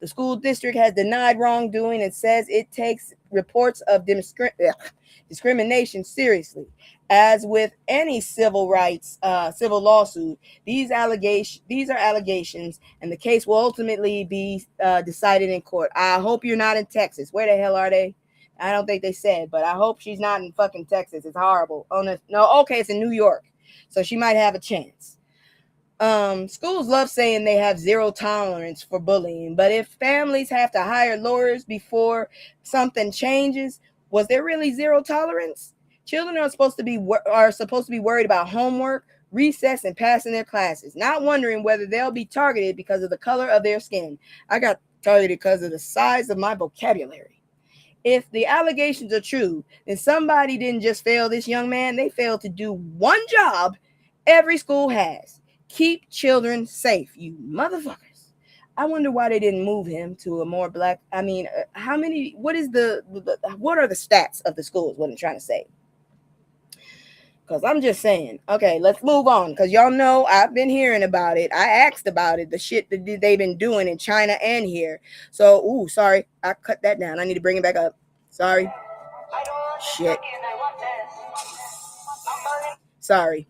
Speaker 4: The school district has denied wrongdoing and says it takes reports of discrimination seriously. As with any civil lawsuit, these are allegations, and the case will ultimately be decided in court. I hope you're not in Texas. Where the hell are they? I don't think they said, but I hope she's not in fucking Texas. It's horrible. Oh no, okay, it's in New York, so she might have a chance. Schools love saying they have zero tolerance for bullying, but if families have to hire lawyers before something changes, was there really zero tolerance? Children are supposed to be worried about homework, recess, and passing their classes, not wondering whether they'll be targeted because of the color of their skin. I got targeted because of the size of my vocabulary. If the allegations are true, then somebody didn't just fail this young man, they failed to do one job every school has. Keep children safe, you motherfuckers. I wonder why they didn't move him to a more black. I mean, how many? What is what are the stats of the schools? What I'm trying to say. Because I'm just saying. Okay, let's move on. Because y'all know I've been hearing about it. I asked about it. The shit that they've been doing in China and here. So, sorry, I cut that down. I need to bring it back up. Sorry. Shit. Sorry.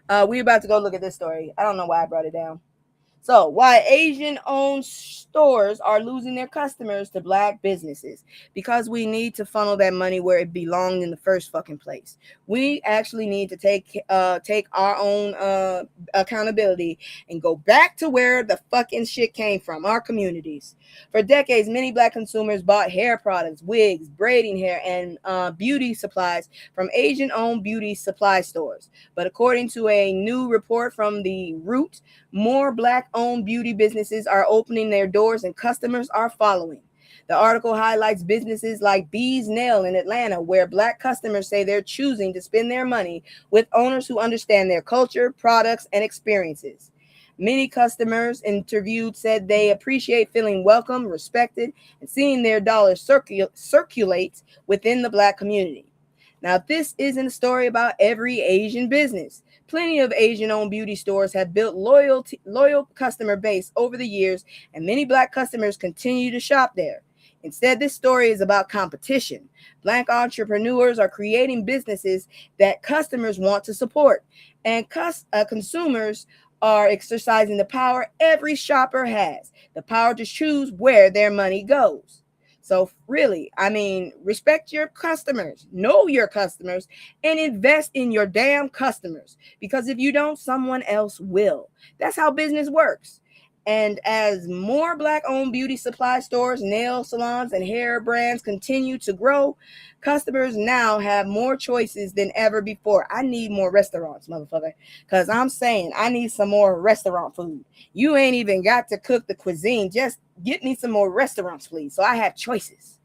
Speaker 4: We're about to go look at this story. I don't know why I brought it down. So, why Asian-owned stores are losing their customers to black businesses? Because we need to funnel that money where it belonged in the first fucking place. We actually need to take our own accountability and go back to where the fucking shit came from, our communities. For decades, many black consumers bought hair products, wigs, braiding hair, and beauty supplies from Asian-owned beauty supply stores. But according to a new report from The Root, more black-owned beauty businesses are opening their doors and customers are following. The article highlights businesses like Bee's Nail in Atlanta, where black customers say they're choosing to spend their money with owners who understand their culture, products, and experiences. Many customers interviewed said they appreciate feeling welcome, respected, and seeing their dollars circulate within the black community. Now, this isn't a story about every Asian business. Plenty of Asian-owned beauty stores have built loyal customer base over the years, and many black customers continue to shop there. Instead, this story is about competition. Black entrepreneurs are creating businesses that customers want to support, and consumers are exercising the power every shopper has, the power to choose where their money goes. So really, I mean, respect your customers, know your customers, and invest in your damn customers. Because if you don't, someone else will. That's how business works. And as more black-owned beauty supply stores, nail salons, and hair brands continue to grow, customers now have more choices than ever before. I need more restaurants, motherfucker, because I'm saying I need some more restaurant food. You ain't even got to cook the cuisine. Just get me some more restaurants, please, so I have choices.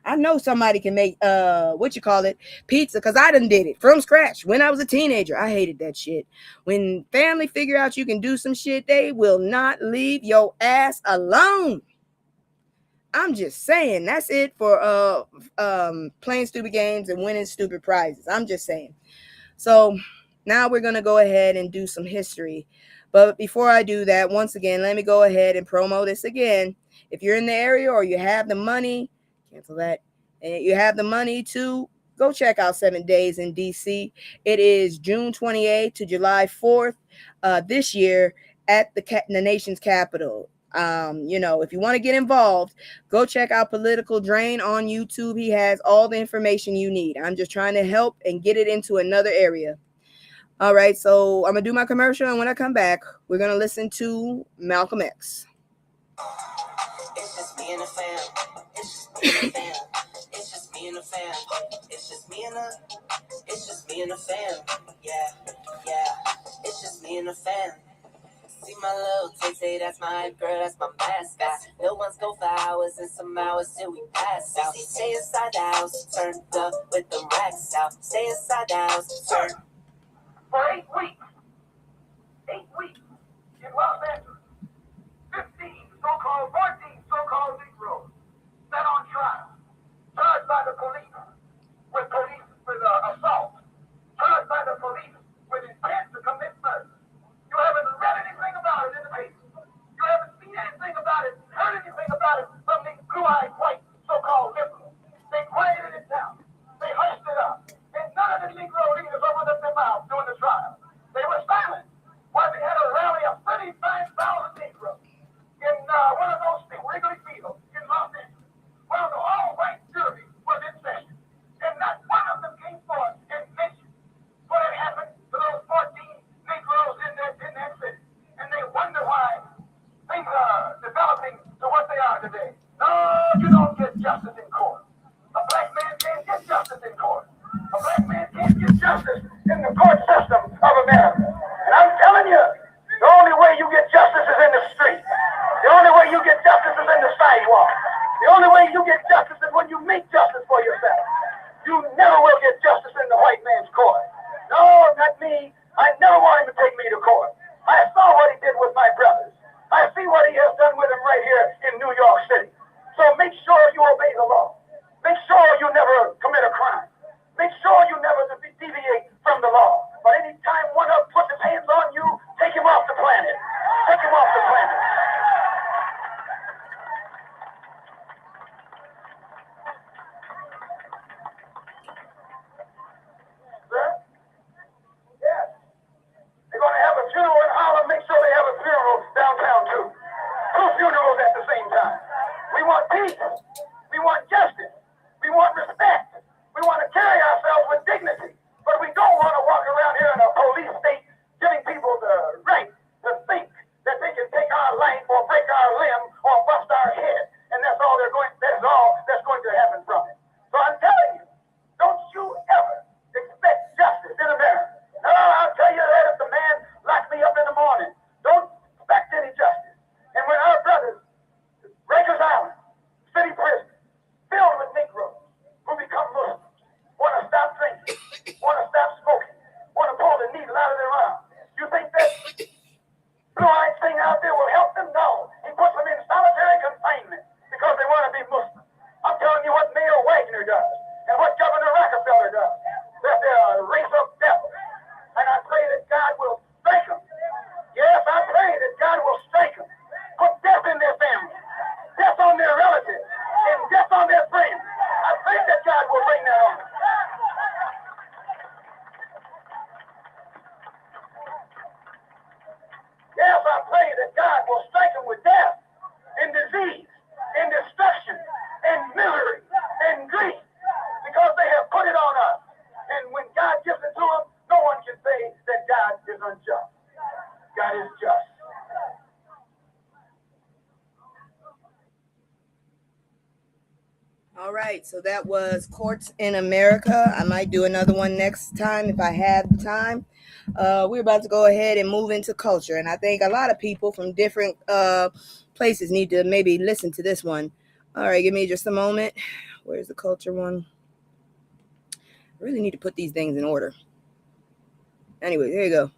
Speaker 4: I know somebody can make pizza, because I done did it from scratch when I was a teenager. I hated that shit. When family figure out you can do some shit, they will not leave your ass alone. I'm just saying. That's it for playing stupid games and winning stupid prizes. I'm just saying. So now we're gonna go ahead and do some history. But before I do that, once again, let me go ahead and promo this again. If you're in the area or you have the money, cancel that, and you have the money to go check out 7 Days in DC. It is June 28th to July 4th this year at the nation's capital. If you want to get involved, go check out Political Drain on YouTube. He has all the information you need. I'm just trying to help and get it into another area. All right, so I'm gonna do my commercial, and when I come back, we're gonna listen to Malcolm X.
Speaker 7: It's just me and the fam. It's just me and the fam. It's just me and the fam. It's just me and the fam. Yeah. It's just me and the fam. See my little tay, that's my girl, that's my mascot. Little ones go for hours and some hours till we pass out. Stay inside the house, turned up with the racks out. Stay inside the house, turn.
Speaker 5: For 8 weeks in Los Angeles, 14 so-called Negroes sat on trial, charged by the police with assault, charged by the police with intent to commit murder. You haven't read anything about it in the paper. You haven't seen anything about it, heard anything about it from these blue-eyed white so-called liberals. They quieted it down. They hushed it up. And none of the Negro leaders opened up their mouths during the trial. They were silent while they had a rally of 35,000 Negroes in one of those things, Wrigley Field in Los Angeles. Well, the all-white jury was in session. And not one get justice in the court system of America. And I'm telling you, the only way you get justice is in the street. The only way you get justice is in the sidewalk. The only way you get justice is when you make justice for yourself. You never will get justice in the white man's court. No, not me. I never want him to take me to court. I saw what he did with my brothers. I see what he has done with them right here in New York City. So make sure you obey the law. Make sure you never commit a crime. Make sure you never deviate from the law. But any time one of them puts his hands on you, take him off the planet. Take him off the planet. Sir? Yes. They're going to have a funeral in Harlem. Make sure they have a funeral downtown, too. 2 funerals at the same time. We want peace. We want justice. We want respect. We want to carry ourselves with dignity. But we don't want to walk around here in a police state giving people the right to think that they can take our life or break our limb or bust our head. And that's all that's going to happen from it. So I'm telling you, don't you ever expect justice in America. No, I'll tell you that if the man locked me up in the morning, don't expect any justice. And when our brothers, Rikers Island, city prison, filled with Negroes who become Muslims, want to stop drinking, want to stop smoking, want to pull the needle out of their arm. You think that blue-eyed thing out there will help them? No. He puts them in solitary confinement because they want to be Muslim. I'm telling you what Mayor Wagner does and what Governor Rockefeller does. That they're a race of devils. And I pray that God will strike them. Yes, I pray that God will strike them. Put death in their families, death on their relatives, and death on their friends. I pray that God will bring that on them. Yes, I pray that God will strike them with death and disease and destruction and misery and grief because they have put it on us. And when God gives it to them, no one can say that God is unjust. God is just.
Speaker 4: All right, so that was Courts in America. I might do another one next time if I have the time. We're about to go ahead and move into culture, and I think a lot of people from different places need to maybe listen to this one. All right, give me just a moment. Where's the culture one? I really need to put these things in order. Anyway, here you go.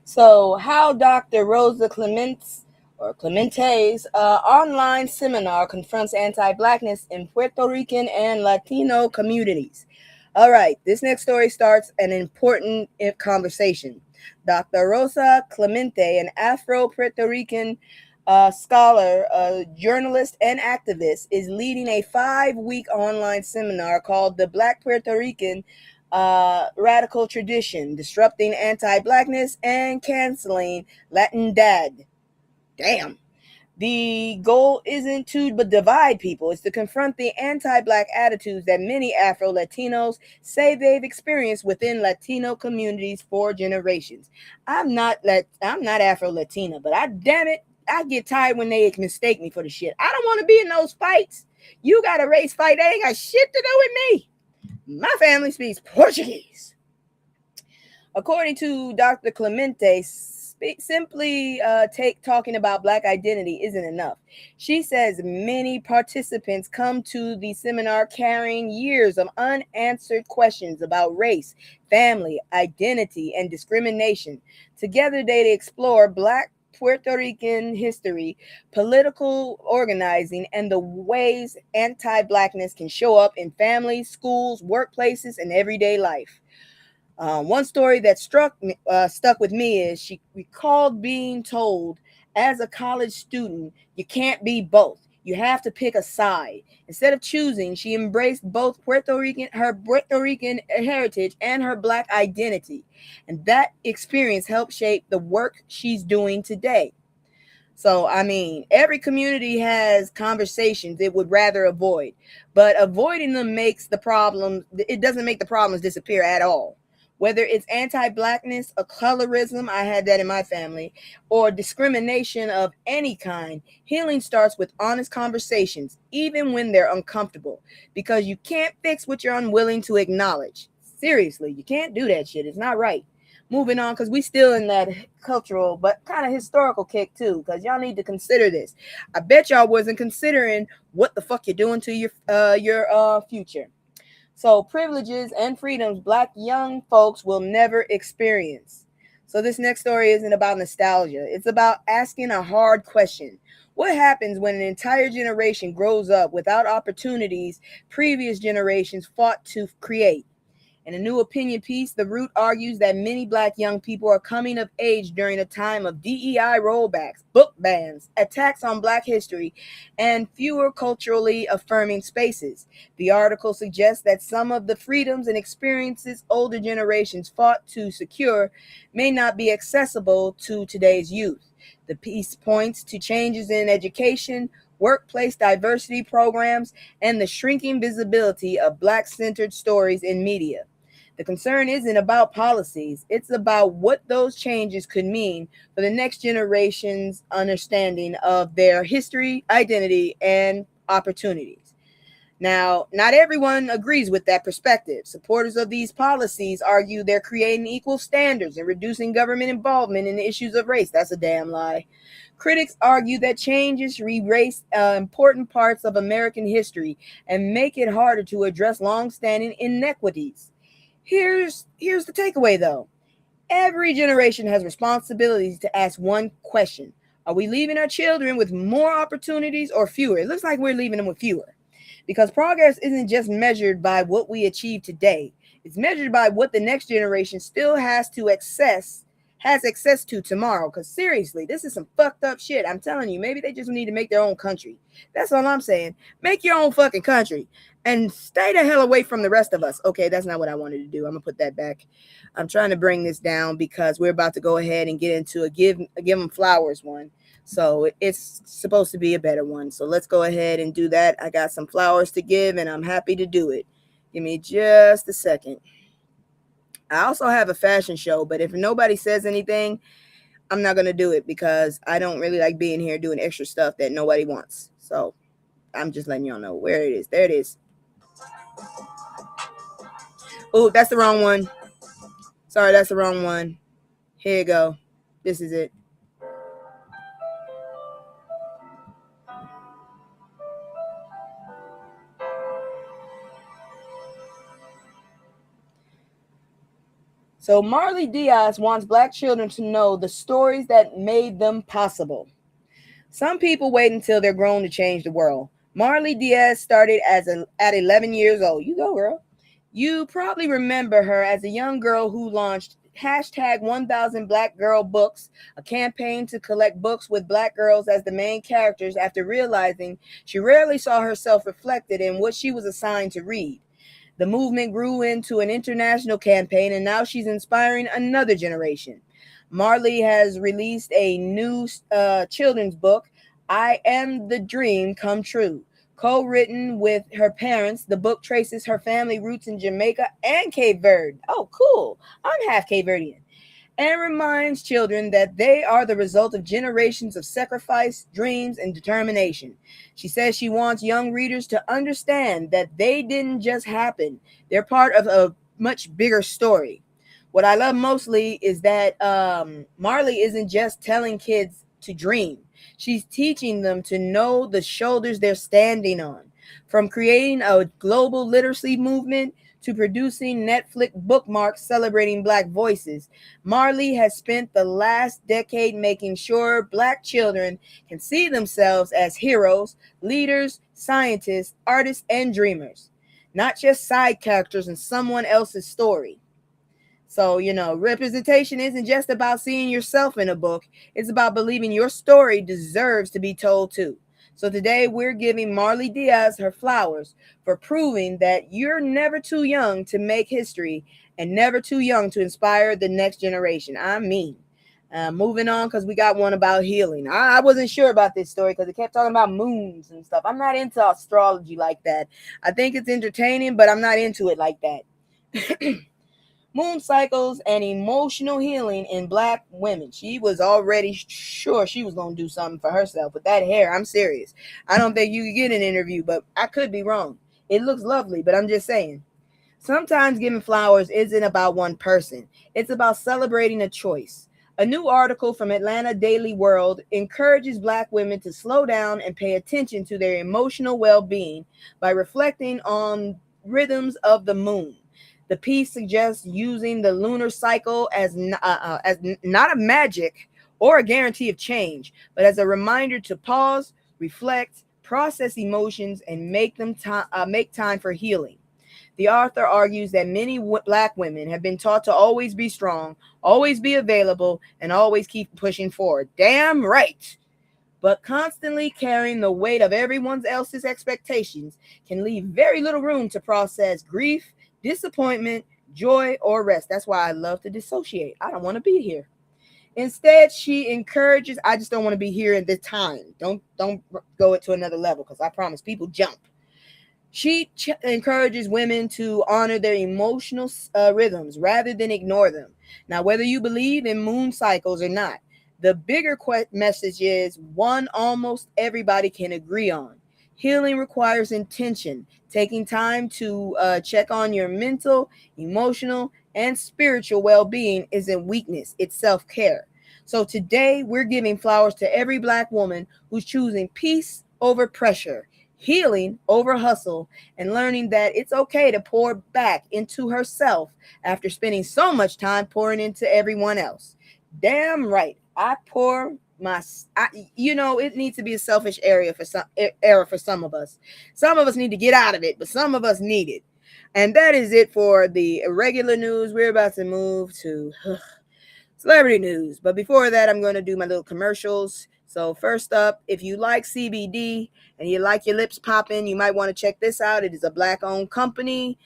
Speaker 4: So, how Dr. Rosa Clemente's online seminar confronts anti-Blackness in Puerto Rican and Latino communities. All right, this next story starts an important conversation. Dr. Rosa Clemente, an Afro-Puerto Rican scholar, journalist, and activist, is leading a 5-week online seminar called The Black Puerto Rican Radical Tradition, Disrupting Anti-Blackness and Canceling Latin Dad. Damn. The goal isn't to divide people, it's to confront the anti-Black attitudes that many Afro-Latinos say they've experienced within Latino communities for generations. I'm not Afro-Latina, but I get tired when they mistake me for the shit. I don't want to be in those fights. You got a race fight, that ain't got shit to do with me. My family speaks Portuguese. According to Dr. Clemente, simply talking about Black identity isn't enough. She says many participants come to the seminar carrying years of unanswered questions about race, family, identity, and discrimination. Together, they explore Black Puerto Rican history, political organizing, and the ways anti-Blackness can show up in families, schools, workplaces, and everyday life. One story that stuck with me is she recalled being told as a college student, you can't be both. You have to pick a side. Instead of choosing, she embraced both her Puerto Rican heritage and her Black identity. And that experience helped shape the work she's doing today. So, I mean, every community has conversations it would rather avoid, but avoiding them it doesn't make the problems disappear at all. Whether it's anti-blackness or colorism, I had that in my family, or discrimination of any kind, healing starts with honest conversations, even when they're uncomfortable, because you can't fix what you're unwilling to acknowledge. Seriously, you can't do that shit. It's not right. Moving on, because we still in that cultural but kind of historical kick too, because y'all need to consider this. I bet y'all wasn't considering what the fuck you're doing to your future. So privileges and freedoms black young folks will never experience. So this next story isn't about nostalgia. It's about asking a hard question. What happens when an entire generation grows up without opportunities previous generations fought to create? In a new opinion piece, The Root argues that many black young people are coming of age during a time of DEI rollbacks, book bans, attacks on black history, and fewer culturally affirming spaces. The article suggests that some of the freedoms and experiences older generations fought to secure may not be accessible to today's youth. The piece points to changes in education, workplace diversity programs, and the shrinking visibility of black-centered stories in media. The concern isn't about policies, it's about what those changes could mean for the next generation's understanding of their history, identity, and opportunities. Now, not everyone agrees with that perspective. Supporters of these policies argue they're creating equal standards and reducing government involvement in the issues of race. That's a damn lie. Critics argue that changes erase important parts of American history and make it harder to address long-standing inequities. Here's the takeaway, though. Every generation has responsibilities to ask one question. Are we leaving our children with more opportunities or fewer? It looks like we're leaving them with fewer. Because progress isn't just measured by what we achieve today. It's measured by what the next generation still has access to tomorrow. Because seriously, this is some fucked up shit. I'm telling you, maybe they just need to make their own country. That's all I'm saying. Make your own fucking country and stay the hell away from the rest of us. Okay, that's not what I wanted to do. I'm gonna put that back. I'm trying to bring this down because we're about to go ahead and get into a give them flowers one. So it's supposed to be a better one. So let's go ahead and do that. I got some flowers to give and I'm happy to do it. Give me just a second. I also have a fashion show, but if nobody says anything, I'm not going to do it because I don't really like being here doing extra stuff that nobody wants. So I'm just letting y'all know where it is. There it is. Oh, that's the wrong one. Sorry, that's the wrong one. Here you go. This is it. So Marley Diaz wants black children to know the stories that made them possible. Some people wait until they're grown to change the world. Marley Diaz started at 11 years old. You go, girl. You probably remember her as a young girl who launched hashtag 1000 Black Girl Books, a campaign to collect books with black girls as the main characters after realizing she rarely saw herself reflected in what she was assigned to read. The movement grew into an international campaign, and now she's inspiring another generation. Marley has released a new children's book, I Am the Dream Come True. Co-written with her parents, the book traces her family roots in Jamaica and Cape Verde. Oh, cool. I'm half Cape Verdean. And reminds children that they are the result of generations of sacrifice, dreams, and determination. She says she wants young readers to understand that they didn't just happen. They're part of a much bigger story. What I love mostly is that Marley isn't just telling kids to dream. She's teaching them to know the shoulders they're standing on. From creating a global literacy movement to producing Netflix bookmarks celebrating black voices, Marley has spent the last decade making sure black children can see themselves as heroes, leaders, scientists, artists, and dreamers, not just side characters in someone else's story. So, representation isn't just about seeing yourself in a book. It's about believing your story deserves to be told too. So today we're giving Marley Diaz her flowers for proving that you're never too young to make history and never too young to inspire the next generation. I mean, moving on, because we got one about healing. I wasn't sure about this story because it kept talking about moons and stuff. I'm not into astrology like that. I think it's entertaining, but I'm not into it like that. Moon cycles and emotional healing in Black women. She was already sure she was going to do something for herself with that hair. I'm serious. I don't think you could get an interview, but I could be wrong. It looks lovely, but I'm just saying. Sometimes giving flowers isn't about one person. It's about celebrating a choice. A new article from Atlanta Daily World encourages Black women to slow down and pay attention to their emotional well-being by reflecting on rhythms of the moon. The piece suggests using the lunar cycle as not a magic or a guarantee of change, but as a reminder to pause, reflect, process emotions, and make time for healing. The author argues that many Black women have been taught to always be strong, always be available, and always keep pushing forward. Damn right. But constantly carrying the weight of everyone else's expectations can leave very little room to process grief, disappointment, joy, or rest. That's why I love to dissociate. I don't want to be here. Instead, she encourages, I just don't want to be here at this time. Don't go it to another level, because I promise people jump. She encourages women to honor their emotional rhythms rather than ignore them. Now, whether you believe in moon cycles or not, the bigger message is one almost everybody can agree on. Healing requires intention. Taking time to check on your mental, emotional, and spiritual well-being isn't weakness, it's self-care. So today, we're giving flowers to every Black woman who's choosing peace over pressure, healing over hustle, and learning that it's okay to pour back into herself after spending so much time pouring into everyone else. Damn right. It needs to be a selfish era for some of us. Some of us need to get out of it, but some of us need it. And that is it for the regular news. We're about to move to celebrity news. But before that, I'm going to do my little commercials. So first up, if you like CBD and you like your lips popping, you might want to check this out. It is a Black-owned company.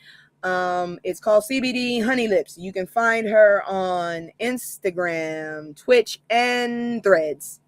Speaker 4: It's called CBD Honey Lips. You can find her on Instagram, Twitch, and Threads.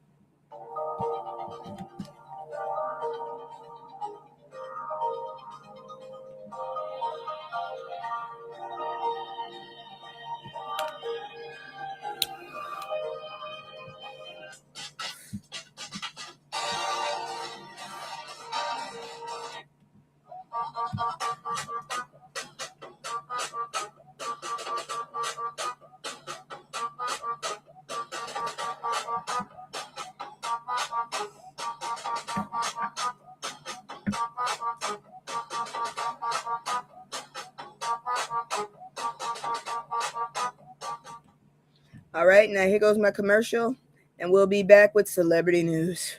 Speaker 4: All right, now here goes my commercial, and we'll be back with celebrity news.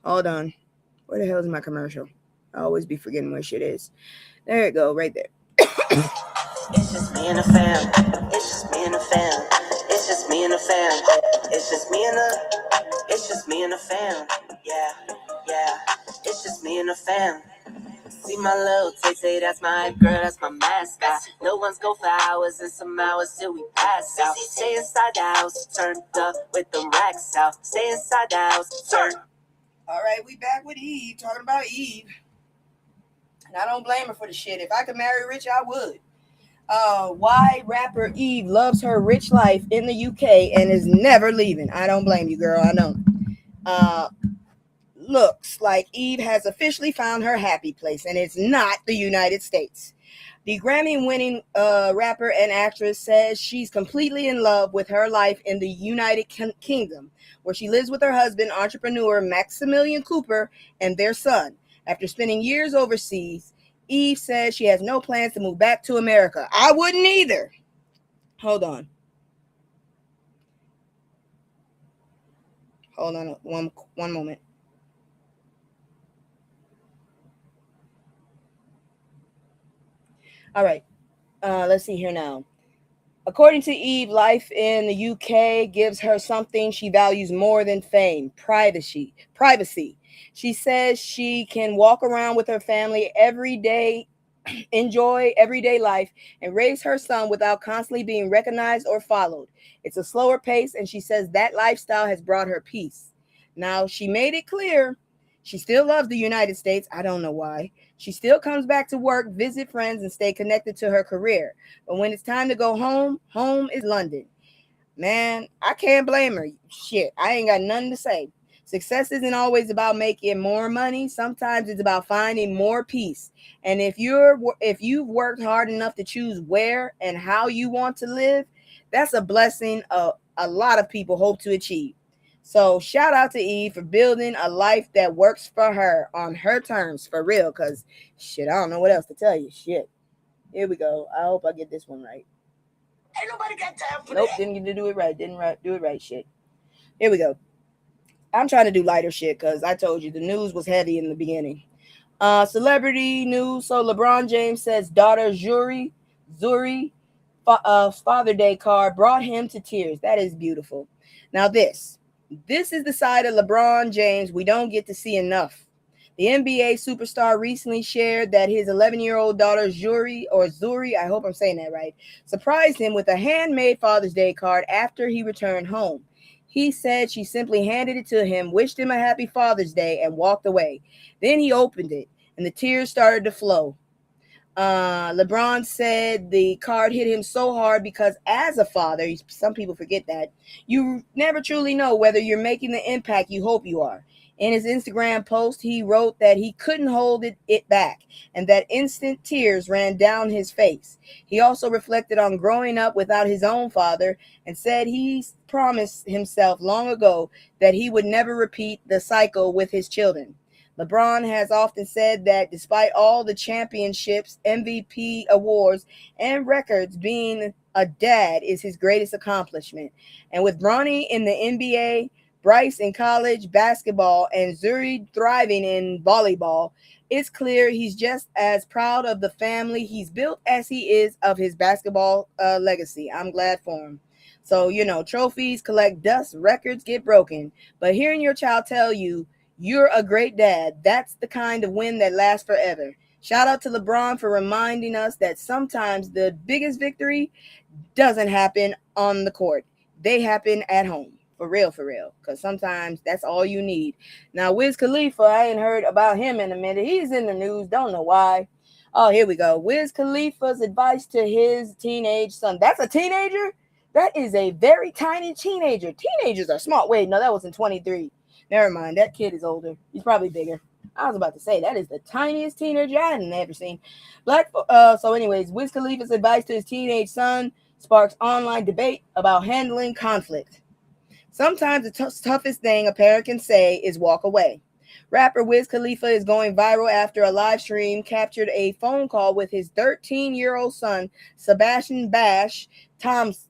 Speaker 4: Hold on. Where the hell is my commercial? I always be forgetting where shit is. There it go, right there.
Speaker 7: It's just me and the fam. It's just me and the fam. It's just me and the fam. It's just me and the fam. Yeah, yeah. It's just me and the fam. See my little tay, that's my girl, that's my mascot. No one's go for hours and some hours till we pass out. Stay inside the house, turned up with them racks out. Stay inside the house, turn.
Speaker 4: All right, we back with Eve, talking about Eve. And I don't blame her for the shit. If I could marry rich, I would. Why rapper Eve loves her rich life in the UK and is never leaving. I don't blame you, girl. I know. Looks like Eve has officially found her happy place, and it's not the United States. The Grammy-winning rapper and actress says she's completely in love with her life in the United Kingdom, where she lives with her husband, entrepreneur Maximilian Cooper, and their son. After spending years overseas, Eve says she has no plans to move back to America. I wouldn't either. Hold on. Hold on one moment. All right. Let's see here now. According to Eve, life in the UK gives her something she values more than fame, privacy. She says she can walk around with her family every day, enjoy everyday life, and raise her son without constantly being recognized or followed. It's a slower pace, and she says that lifestyle has brought her peace. Now, she made it clear She still loves the United States. I don't know why. She still comes back to work, visit friends, and stay connected to her career. But when it's time to go home, home is London. Man, I can't blame her. Shit, I ain't got nothing to say. Success isn't always about making more money. Sometimes it's about finding more peace. And if you've worked hard enough to choose where and how you want to live, that's a blessing a lot of people hope to achieve. So shout out to Eve for building a life that works for her on her terms, for real. Cause shit, I don't know what else to tell you. Shit. Here we go. I hope I get this one right.
Speaker 5: Ain't nobody got time for
Speaker 4: Nope,
Speaker 5: that.
Speaker 4: didn't get to do it right. Didn't do it right. Shit. Here we go. I'm trying to do lighter shit because I told you the news was heavy in the beginning. Celebrity news. So LeBron James says daughter Zuri, Father Day card brought him to tears. That is beautiful. Now this is the side of LeBron James we don't get to see enough. The NBA superstar recently shared that his 11-year-old daughter Zuri, I hope I'm saying that right, surprised him with a handmade Father's Day card after he returned home. He said she simply handed it to him, wished him a happy Father's Day, and walked away. Then he opened it, and the tears started to flow. LeBron said the card hit him so hard because as a father, some people forget that, you never truly know whether you're making the impact you hope you are. In his Instagram post, he wrote that he couldn't hold it back and that instant tears ran down his face. He also reflected on growing up without his own father and said he promised himself long ago that he would never repeat the cycle with his children. LeBron has often said that despite all the championships, MVP awards, and records, being a dad is his greatest accomplishment. And with Bronny in the NBA, Bryce in college basketball, and Zuri thriving in volleyball, it's clear he's just as proud of the family he's built as he is of his basketball legacy. I'm glad for him. So, trophies collect dust, records get broken. But hearing your child tell you, you're a great dad, that's the kind of win that lasts forever. Shout out to LeBron for reminding us that sometimes the biggest victory doesn't happen on the court. They happen at home. For real, because sometimes that's all you need. Now, Wiz Khalifa, I ain't heard about him in a minute. He's in the news. Don't know why. Oh, here we go. Wiz Khalifa's advice to his teenage son. That's a teenager? That is a very tiny teenager. Teenagers are smart. Wait, no, that was in 23. Never mind. That kid is older. He's probably bigger. I was about to say, that is the tiniest teenager I had never seen. So anyways, Wiz Khalifa's advice to his teenage son sparks online debate about handling conflict. Sometimes the toughest thing a parent can say is walk away. Rapper Wiz Khalifa is going viral after a live stream captured a phone call with his 13-year-old son, Sebastian Thomas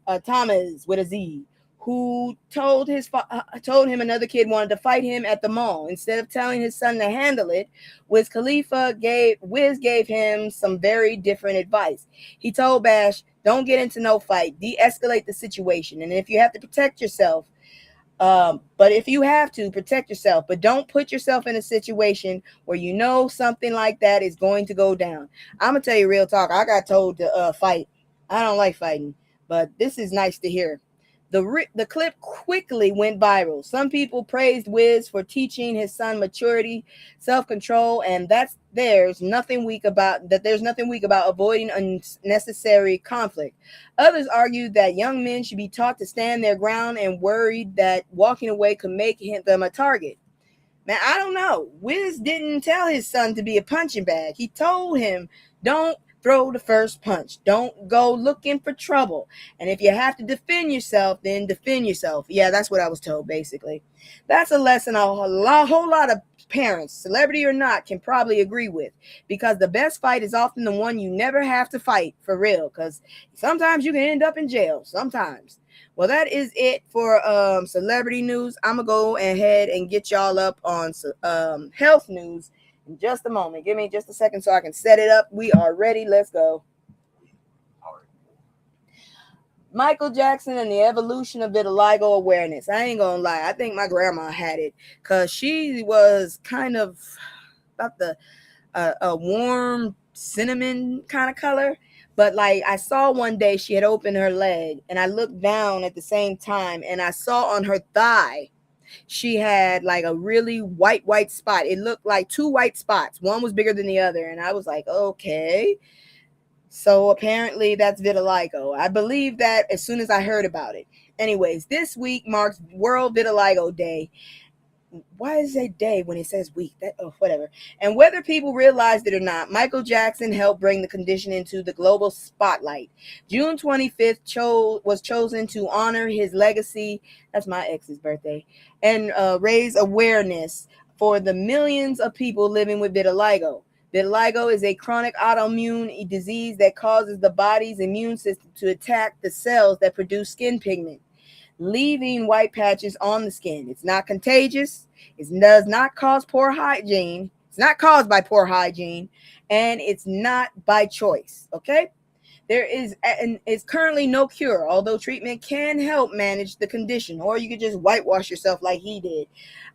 Speaker 4: with a Z, who told him another kid wanted to fight him at the mall. Instead of telling his son to handle it, Wiz gave him some very different advice. He told Bash, "Don't get into no fight. De-escalate the situation, and if you have to protect yourself." But if you have to, protect yourself, but don't put yourself in a situation where you know something like that is going to go down. I'm going to tell you real talk. I got told to fight. I don't like fighting, but this is nice to hear. The clip quickly went viral. Some people praised Wiz for teaching his son maturity, self-control, and there's nothing weak about avoiding unnecessary conflict. Others argued that young men should be taught to stand their ground and worried that walking away could make them a target. Man, I don't know. Wiz didn't tell his son to be a punching bag. He told him, don't throw the first punch. Don't go looking for trouble. And if you have to defend yourself, then defend yourself. Yeah, that's what I was told, basically. That's a lesson a whole lot of parents, celebrity or not, can probably agree with. Because the best fight is often the one you never have to fight, for real. Because sometimes you can end up in jail. Sometimes. Well, that is it for celebrity news. I'm going to go ahead and get y'all up on health news in just a moment. Give me just a second so I can set it up. We are ready. Let's go. Michael Jackson and the evolution of vitiligo awareness. I ain't gonna lie. I think my grandma had it because she was kind of about a warm cinnamon kind of color. But like I saw one day she had opened her leg and I looked down at the same time and I saw on her thigh she had like a really white spot. It looked like two white spots. One was bigger than the other. And I was like, okay. So apparently that's vitiligo. I believe that as soon as I heard about it. Anyways, this week marks World Vitiligo Day. Why is it day when it says week? Whatever. And whether people realized it or not, Michael Jackson helped bring the condition into the global spotlight. June 25th was chosen to honor his legacy. That's my ex's birthday. And raise awareness for the millions of people living with vitiligo. Vitiligo is a chronic autoimmune disease that causes the body's immune system to attack the cells that produce skin pigment, leaving white patches on the skin. It's not contagious. It does not cause poor hygiene. It's not caused by poor hygiene, and it's not by choice. Okay? There is and it's currently no cure, although treatment can help manage the condition, or you could just whitewash yourself like he did.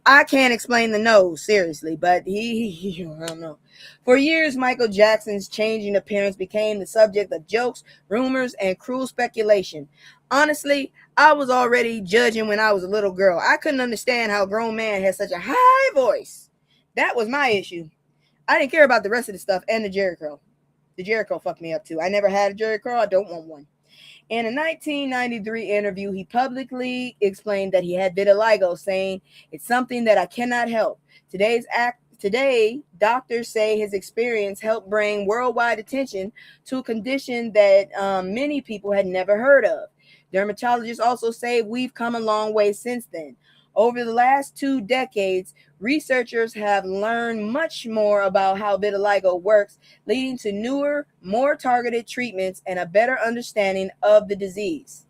Speaker 4: I can't explain the nose, seriously, but he I don't know. For years, Michael Jackson's changing appearance became the subject of jokes, rumors, and cruel speculation. Honestly, I was already judging when I was a little girl. I couldn't understand how a grown man had such a high voice. That was my issue. I didn't care about the rest of the stuff and the Jerry curl. The Jerry curl fucked me up too. I never had a Jerry curl. I don't want one. In a 1993 interview, he publicly explained that he had vitiligo, saying, "It's something that I cannot help. Today, doctors say his experience helped bring worldwide attention to a condition that many people had never heard of. Dermatologists also say we've come a long way since then. Over the last 2 decades, researchers have learned much more about how vitiligo works, leading to newer, more targeted treatments and a better understanding of the disease."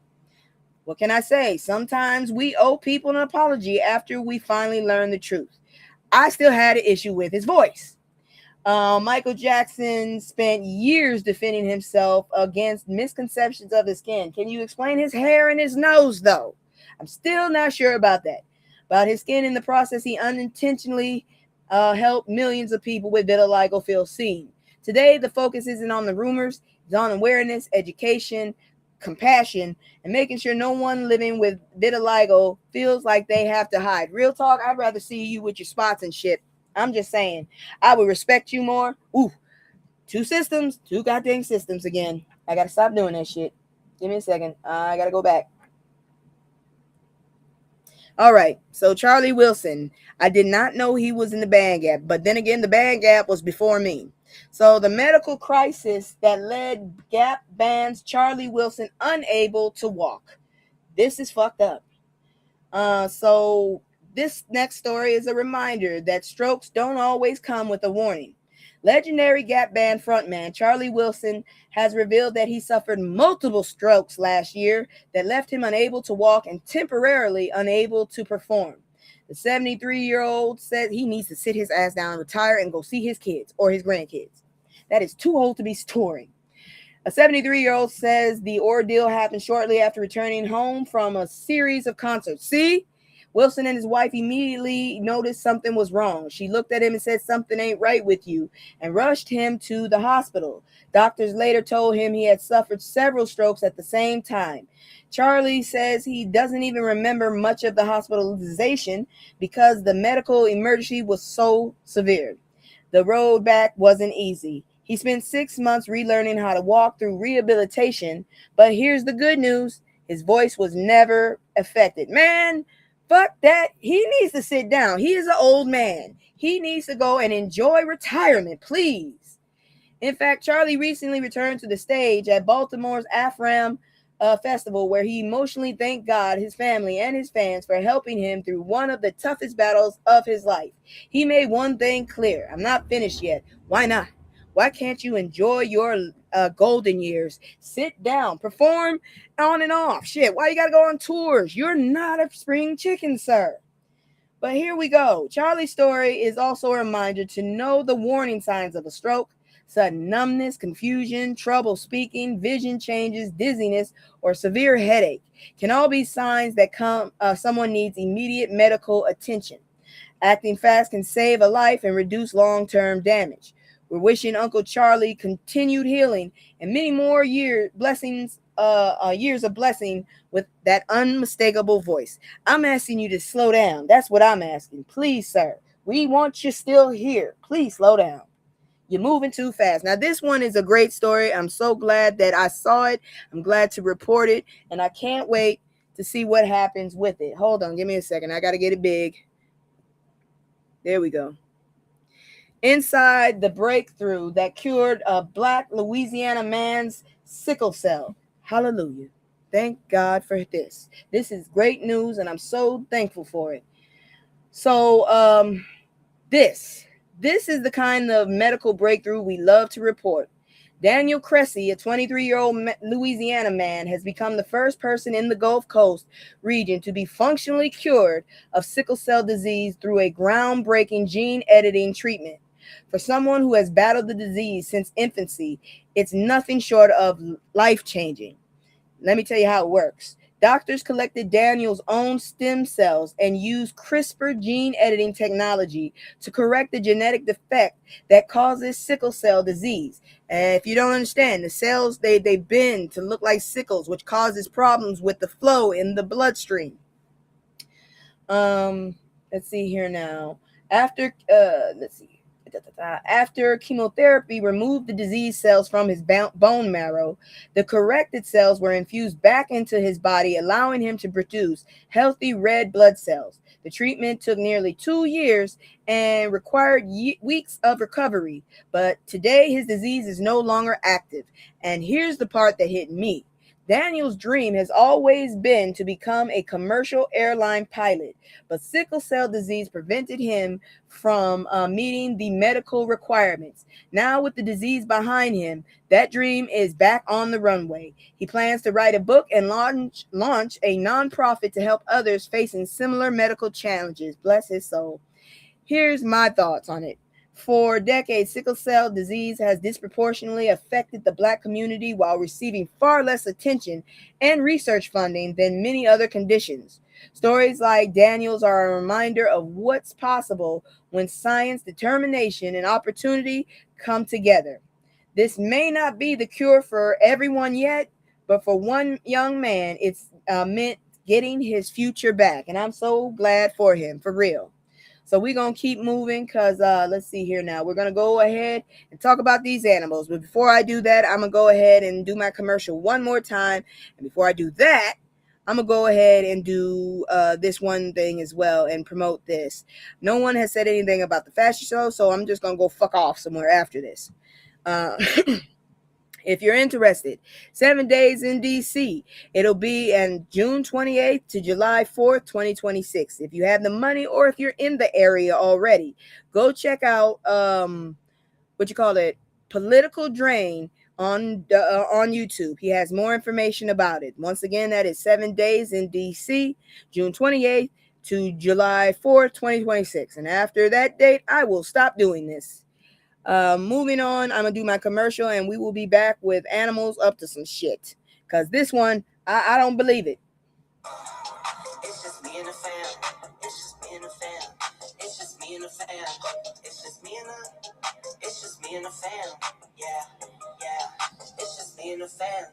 Speaker 4: What can I say? Sometimes we owe people an apology after we finally learn the truth. I still had an issue with his voice. Michael Jackson spent years defending himself against misconceptions of his skin. Can you explain his hair and his nose, though? I'm still not sure about that. About his skin. In the process, he unintentionally helped millions of people with vitiligo feel seen. Today, the focus isn't on the rumors. It's on awareness, education, compassion, and making sure no one living with vitiligo feels like they have to hide. Real talk, I'd rather see you with your spots and shit. I'm just saying, I would respect you more. Ooh, 2 systems, 2 goddamn systems again. I gotta stop doing that shit. Give me a second. I gotta go back. All right, so Charlie Wilson. I did not know he was in the band gap, but then again, the band gap was before me. So the medical crisis that led Gap band's Charlie Wilson unable to walk. This is fucked up. So this next story is a reminder that strokes don't always come with a warning. Legendary Gap band frontman Charlie Wilson has revealed that he suffered multiple strokes last year that left him unable to walk and temporarily unable to perform. The 73-year-old said he needs to sit his ass down, retire, and go see his kids or his grandkids. That is too old to be touring. A 73-year-old says the ordeal happened shortly after returning home from a series of concerts. See? Wilson and his wife immediately noticed something was wrong. She looked at him and said, "Something ain't right with you," and rushed him to the hospital. Doctors later told him he had suffered several strokes at the same time. Charlie says he doesn't even remember much of the hospitalization because the medical emergency was so severe. The road back wasn't easy. He spent 6 months relearning how to walk through rehabilitation, but here's the good news. His voice was never affected. Man, fuck that. He needs to sit down. He is an old man. He needs to go and enjoy retirement, please. In fact, Charlie recently returned to the stage at Baltimore's AFRAM festival, where he emotionally thanked God, his family, and his fans for helping him through one of the toughest battles of his life. He made one thing clear. I'm not finished yet. Why not? Why can't you enjoy your golden years? Sit down, perform on and off. Shit, why you gotta go on tours? You're not a spring chicken, sir. But here we go. Charlie's story is also a reminder to know the warning signs of a stroke. Sudden numbness, confusion, trouble speaking, vision changes, dizziness, or severe headache can all be signs that someone needs immediate medical attention. Acting fast can save a life and reduce long-term damage. We're wishing Uncle Charlie continued healing and many more blessings years of blessing with that unmistakable voice. I'm asking you to slow down. That's what I'm asking. Please, sir. We want you still here. Please slow down. You're moving too fast. Now, this one is a great story. I'm so glad that I saw it. I'm glad to report it. And I can't wait to see what happens with it. Hold on. Give me a second. I got to get it big. There we go. Inside the breakthrough that cured a Black Louisiana man's sickle cell. Hallelujah. Thank God for this. This is great news, and I'm so thankful for it. So, this is the kind of medical breakthrough we love to report. Daniel Cressy, a 23-year-old Louisiana man, has become the first person in the Gulf Coast region to be functionally cured of sickle cell disease through a groundbreaking gene editing treatment. For someone who has battled the disease since infancy, it's nothing short of life-changing. Let me tell you how it works. Doctors collected Daniel's own stem cells and used CRISPR gene editing technology to correct the genetic defect that causes sickle cell disease. And if you don't understand, the cells, they bend to look like sickles, which causes problems with the flow in the bloodstream. Let's see here now. After chemotherapy removed the diseased cells from his bone marrow, the corrected cells were infused back into his body, allowing him to produce healthy red blood cells. The treatment took nearly 2 years and required weeks of recovery, but today his disease is no longer active. And here's the part that hit me. Daniel's dream has always been to become a commercial airline pilot, but sickle cell disease prevented him from meeting the medical requirements. Now, with the disease behind him, that dream is back on the runway. He plans to write a book and launch a nonprofit to help others facing similar medical challenges. Bless his soul. Here's my thoughts on it. For decades, sickle cell disease has disproportionately affected the Black community while receiving far less attention and research funding than many other conditions. Stories like Daniel's are a reminder of what's possible when science, determination, and opportunity come together. This may not be the cure for everyone yet, but for one young man, it's meant getting his future back. And I'm so glad for him, for real. So we're going to keep moving because let's see here now. We're going to go ahead and talk about these animals. But before I do that, I'm going to go ahead and do my commercial one more time. And before I do that, I'm going to go ahead and do this one thing as well and promote this. No one has said anything about the fashion show, so I'm just going to go fuck off somewhere after this. If you're interested, 7 days in DC. It'll be on June 28th to July 4th, 2026. If you have the money or if you're in the area already, go check out Political Drain on YouTube. He has more information about it. Once again, that is 7 days in DC, June 28th to July 4th, 2026. And after that date, I will stop doing this. Moving on, I'm gonna do my commercial and we will be back with animals up to some shit. Cause this one, I don't believe it.
Speaker 7: It's just me and the fam. It's just me and the fam. It's just me and the fam. It's just me and the fam. Yeah. It's just me and the fam.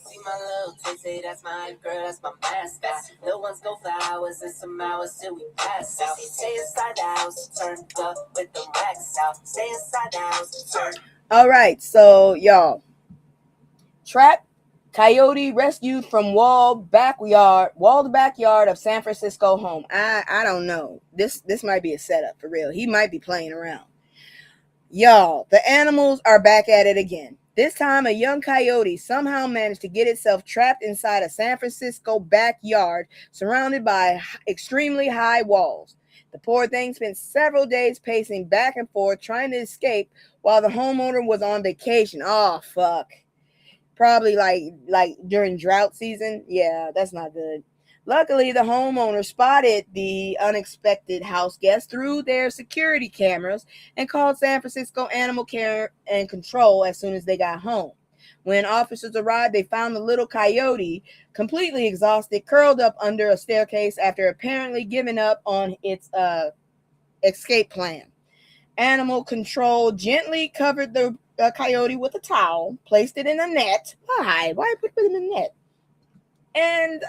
Speaker 7: See my little titty, that's my girl, that's my mascot. Little ones go for hours and some hours till we pass out. Stay inside the house, turned up with the racks out. Stay inside the house, turn.
Speaker 4: All right, so y'all, trapped coyote rescued from walled backyard of San Francisco home. I don't know. This might be a setup for real. He might be playing around. Y'all, the animals are back at it again. This time, a young coyote somehow managed to get itself trapped inside a San Francisco backyard surrounded by extremely high walls. The poor thing spent several days pacing back and forth trying to escape while the homeowner was on vacation. Oh, fuck. Probably like during drought season. Yeah, that's not good. Luckily, the homeowner spotted the unexpected house guest through their security cameras and called San Francisco Animal Care and Control as soon as they got home. When officers arrived, they found the little coyote completely exhausted, curled up under a staircase after apparently giving up on its escape plan. Animal Control gently covered the coyote with a towel, placed it in a net. Why? Why put it in a net? And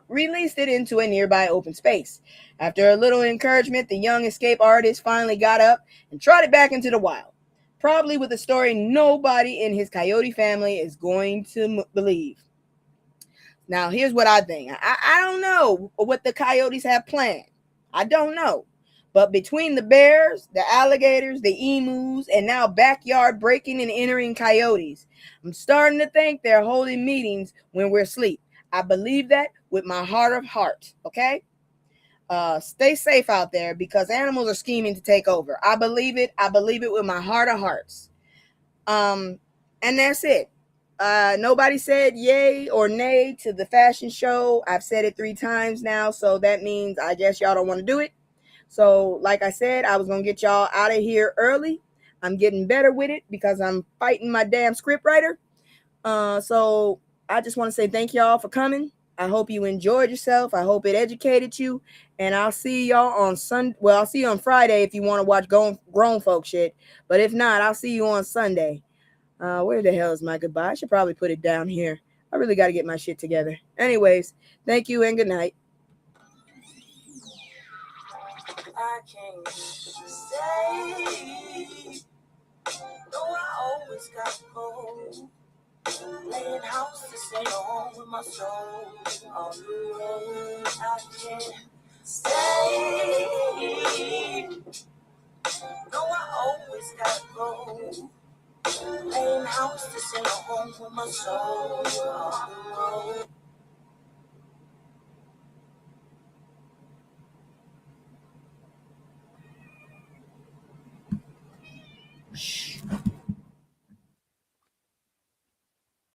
Speaker 4: released it into a nearby open space. After a little encouragement, the young escape artist finally got up and trotted back into the wild, probably with a story nobody in his coyote family is going to believe. Now, here's what I think. I don't know what the coyotes have planned. I don't know. But between the bears, the alligators, the emus, and now backyard breaking and entering coyotes, I'm starting to think they're holding meetings when we're asleep. I believe that with my heart of hearts, okay? Stay safe out there because animals are scheming to take over. I believe it. I believe it with my heart of hearts. And that's it. Nobody said yay or nay to the fashion show. I've said it 3 times now, so that means I guess y'all don't want to do it. So, like I said, I was going to get y'all out of here early. I'm getting better with it because I'm fighting my damn script writer. So I just want to say thank y'all for coming. I hope you enjoyed yourself. I hope it educated you. And I'll see y'all on Sunday. Well, I'll see you on Friday if you want to watch grown folk shit. But if not, I'll see you on Sunday. Where the hell is my goodbye? I should probably put it down here. I really got to get my shit together. Anyways, thank you and good night.
Speaker 7: I can't stay. No, I always got to go. Laying house to stay home with my soul on the road. I can't stay. No, I always got to go. Laying house to stay home with my soul on the road.